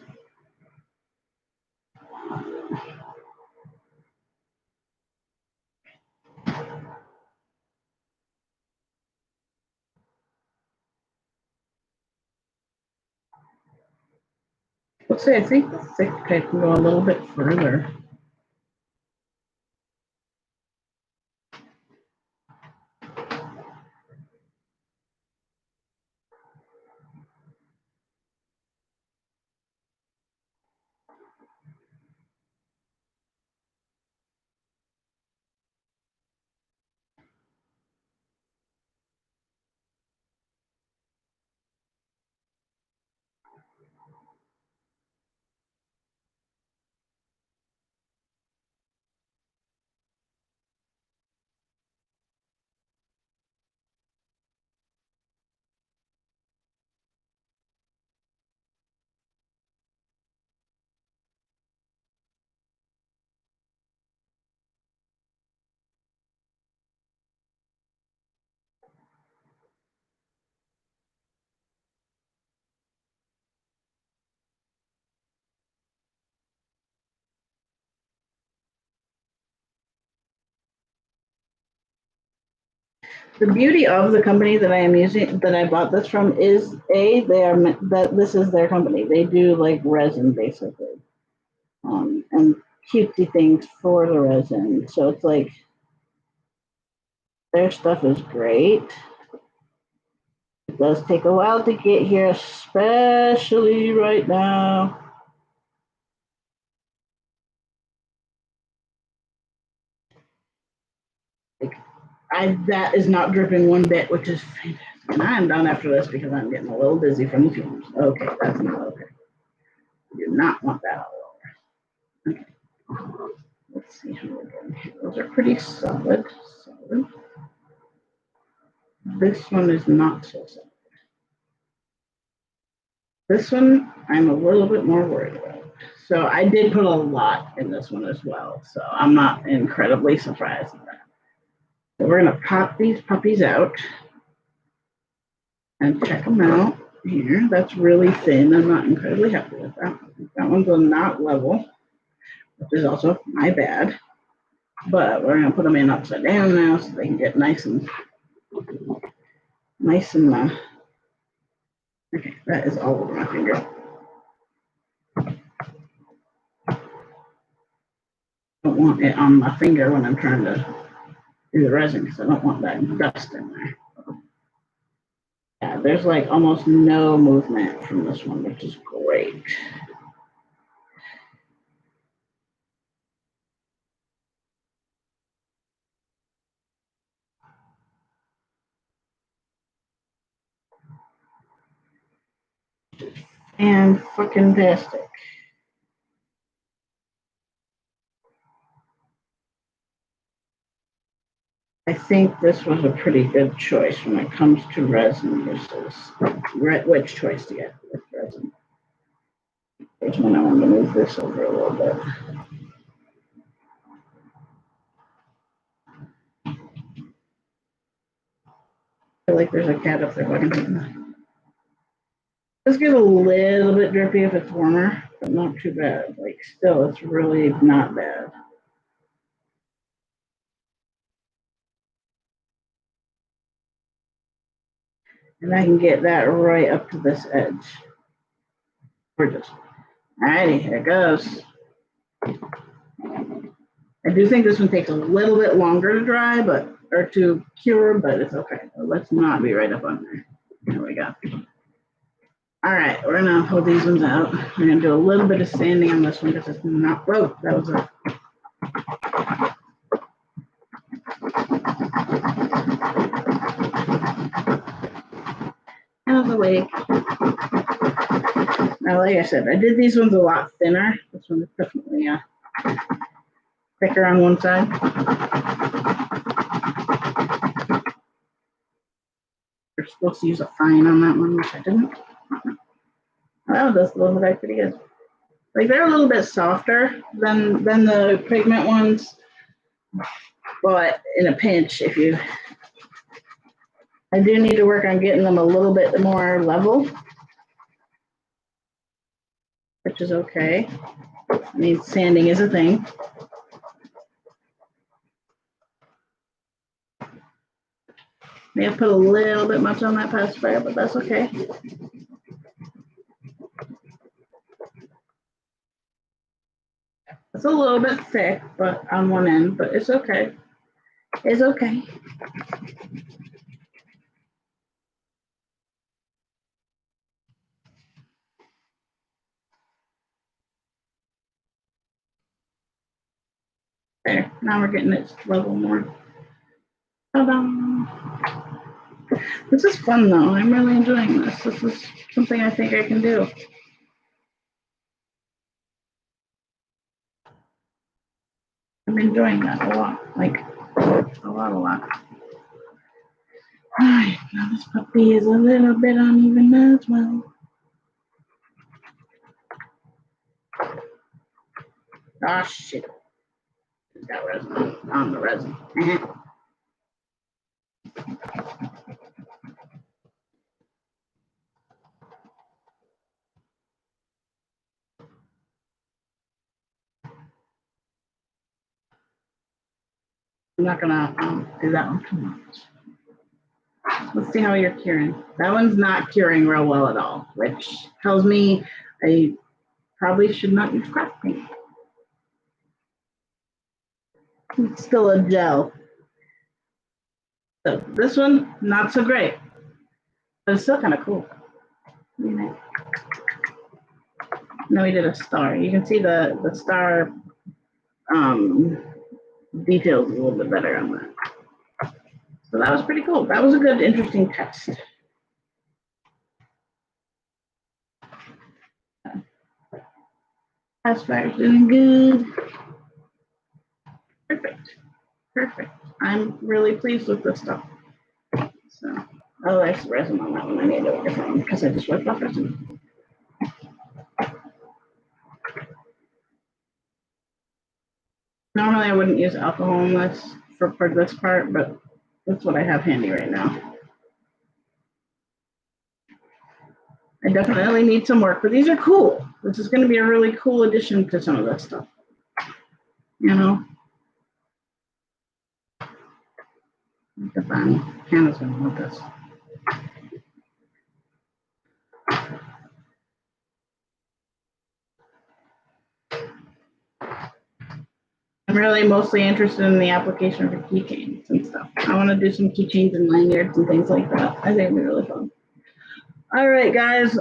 Let's see, I think the thick pick can go a little bit further. The beauty of the company that I am using, that I bought this from, is that this is their company. They do like resin basically, and cutesy things for the resin. So it's like their stuff is great. It does take a while to get here, especially right now. That is not dripping one bit, which is fantastic. And I'm done after this because I'm getting a little dizzy from the fumes. Okay, that's not okay. You do not want that all over. Okay. Let's see how we're doing. Those are pretty solid. This one is not so solid. This one, I'm a little bit more worried about. So I did put a lot in this one as well. So I'm not incredibly surprised at that. So we're going to pop these puppies out and check them out here. That's really thin. I'm not incredibly happy with that. That one's not level, which is also my bad. But we're going to put them in upside down now so they can get nice and okay, that is all over my finger. I don't want it on my finger when I'm trying to do the resin because I don't want that dust in there. Yeah, there's like almost no movement from this one, which is great. And fucking tastic. I think this was a pretty good choice when it comes to resin versus which choice to get with resin. Here's when I want to move this over a little bit. I feel like there's a cat up there looking. This gets a little bit drippy if it's warmer, but not too bad. Like still, it's really not bad. And I can get that right up to this edge. Gorgeous. Alrighty, here it goes. I do think this one takes a little bit longer to dry, or to cure, but it's okay. So let's not be right up on there. There we go. All right, we're gonna hold these ones out. We're gonna do a little bit of sanding on this one because it's not. Oh, that was a. Out of the way. Now, like I said, I did these ones a lot thinner. This one is definitely thicker on one side. We're supposed to use a fine on that one, which I didn't. Well, this one look pretty good. Like they're a little bit softer than the pigment ones, but in a pinch, I do need to work on getting them a little bit more level, which is okay. I mean, sanding is a thing. May have put a little bit much on that pacifier, but that's okay. It's a little bit thick, but on one end, but it's okay. It's okay. There, now we're getting it level more. Ta-da! This is fun though. I'm really enjoying this. This is something I think I can do. I'm enjoying that a lot. Like, a lot. Alright, now this puppy is a little bit uneven as well. Ah, shit. It's got resin on the resin. I'm not gonna do that one too much. Let's see how you're curing. That one's not curing real well at all, which tells me I probably should not use craft paint. It's still a gel. So this one, not so great, but it's still kind of cool. Now we did a star. You can see the star details a little bit better on that. So that was pretty cool. That was a good, interesting test. Pacifiers doing good. Perfect. I'm really pleased with this stuff. So, oh, there's resin on that one. I need to work on because I just wiped off resin. Normally I wouldn't use alcohol in this for this part, but that's what I have handy right now. I definitely need some work, but these are cool. This is going to be a really cool addition to some of this stuff. You know? Hannah's going to want this. I'm really mostly interested in the application for keychains and stuff. I want to do some keychains and lanyards and things like that. I think it'd be really fun. All right, guys.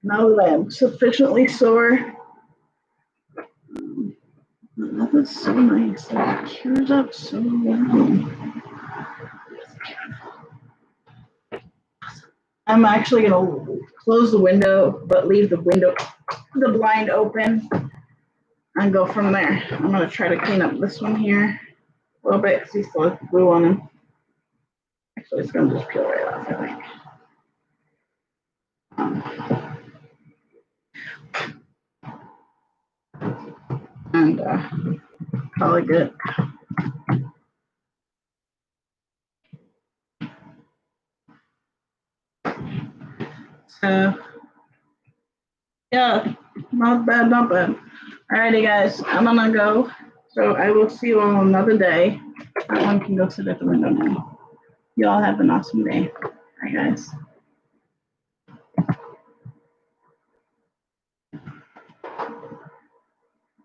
Now that I'm sufficiently sore, that is so nice. It cures up so well. I'm actually going to close the window, but leave the blind open and go from there. I'm going to try to clean up this one here a little bit because he still has glue on him. Actually, it's going to just peel right off, I think. And call it good. So, yeah, not bad. Alrighty, guys, I'm gonna go. So I will see you all another day. That one can go sit at the window now. You all have an awesome day. Bye, guys.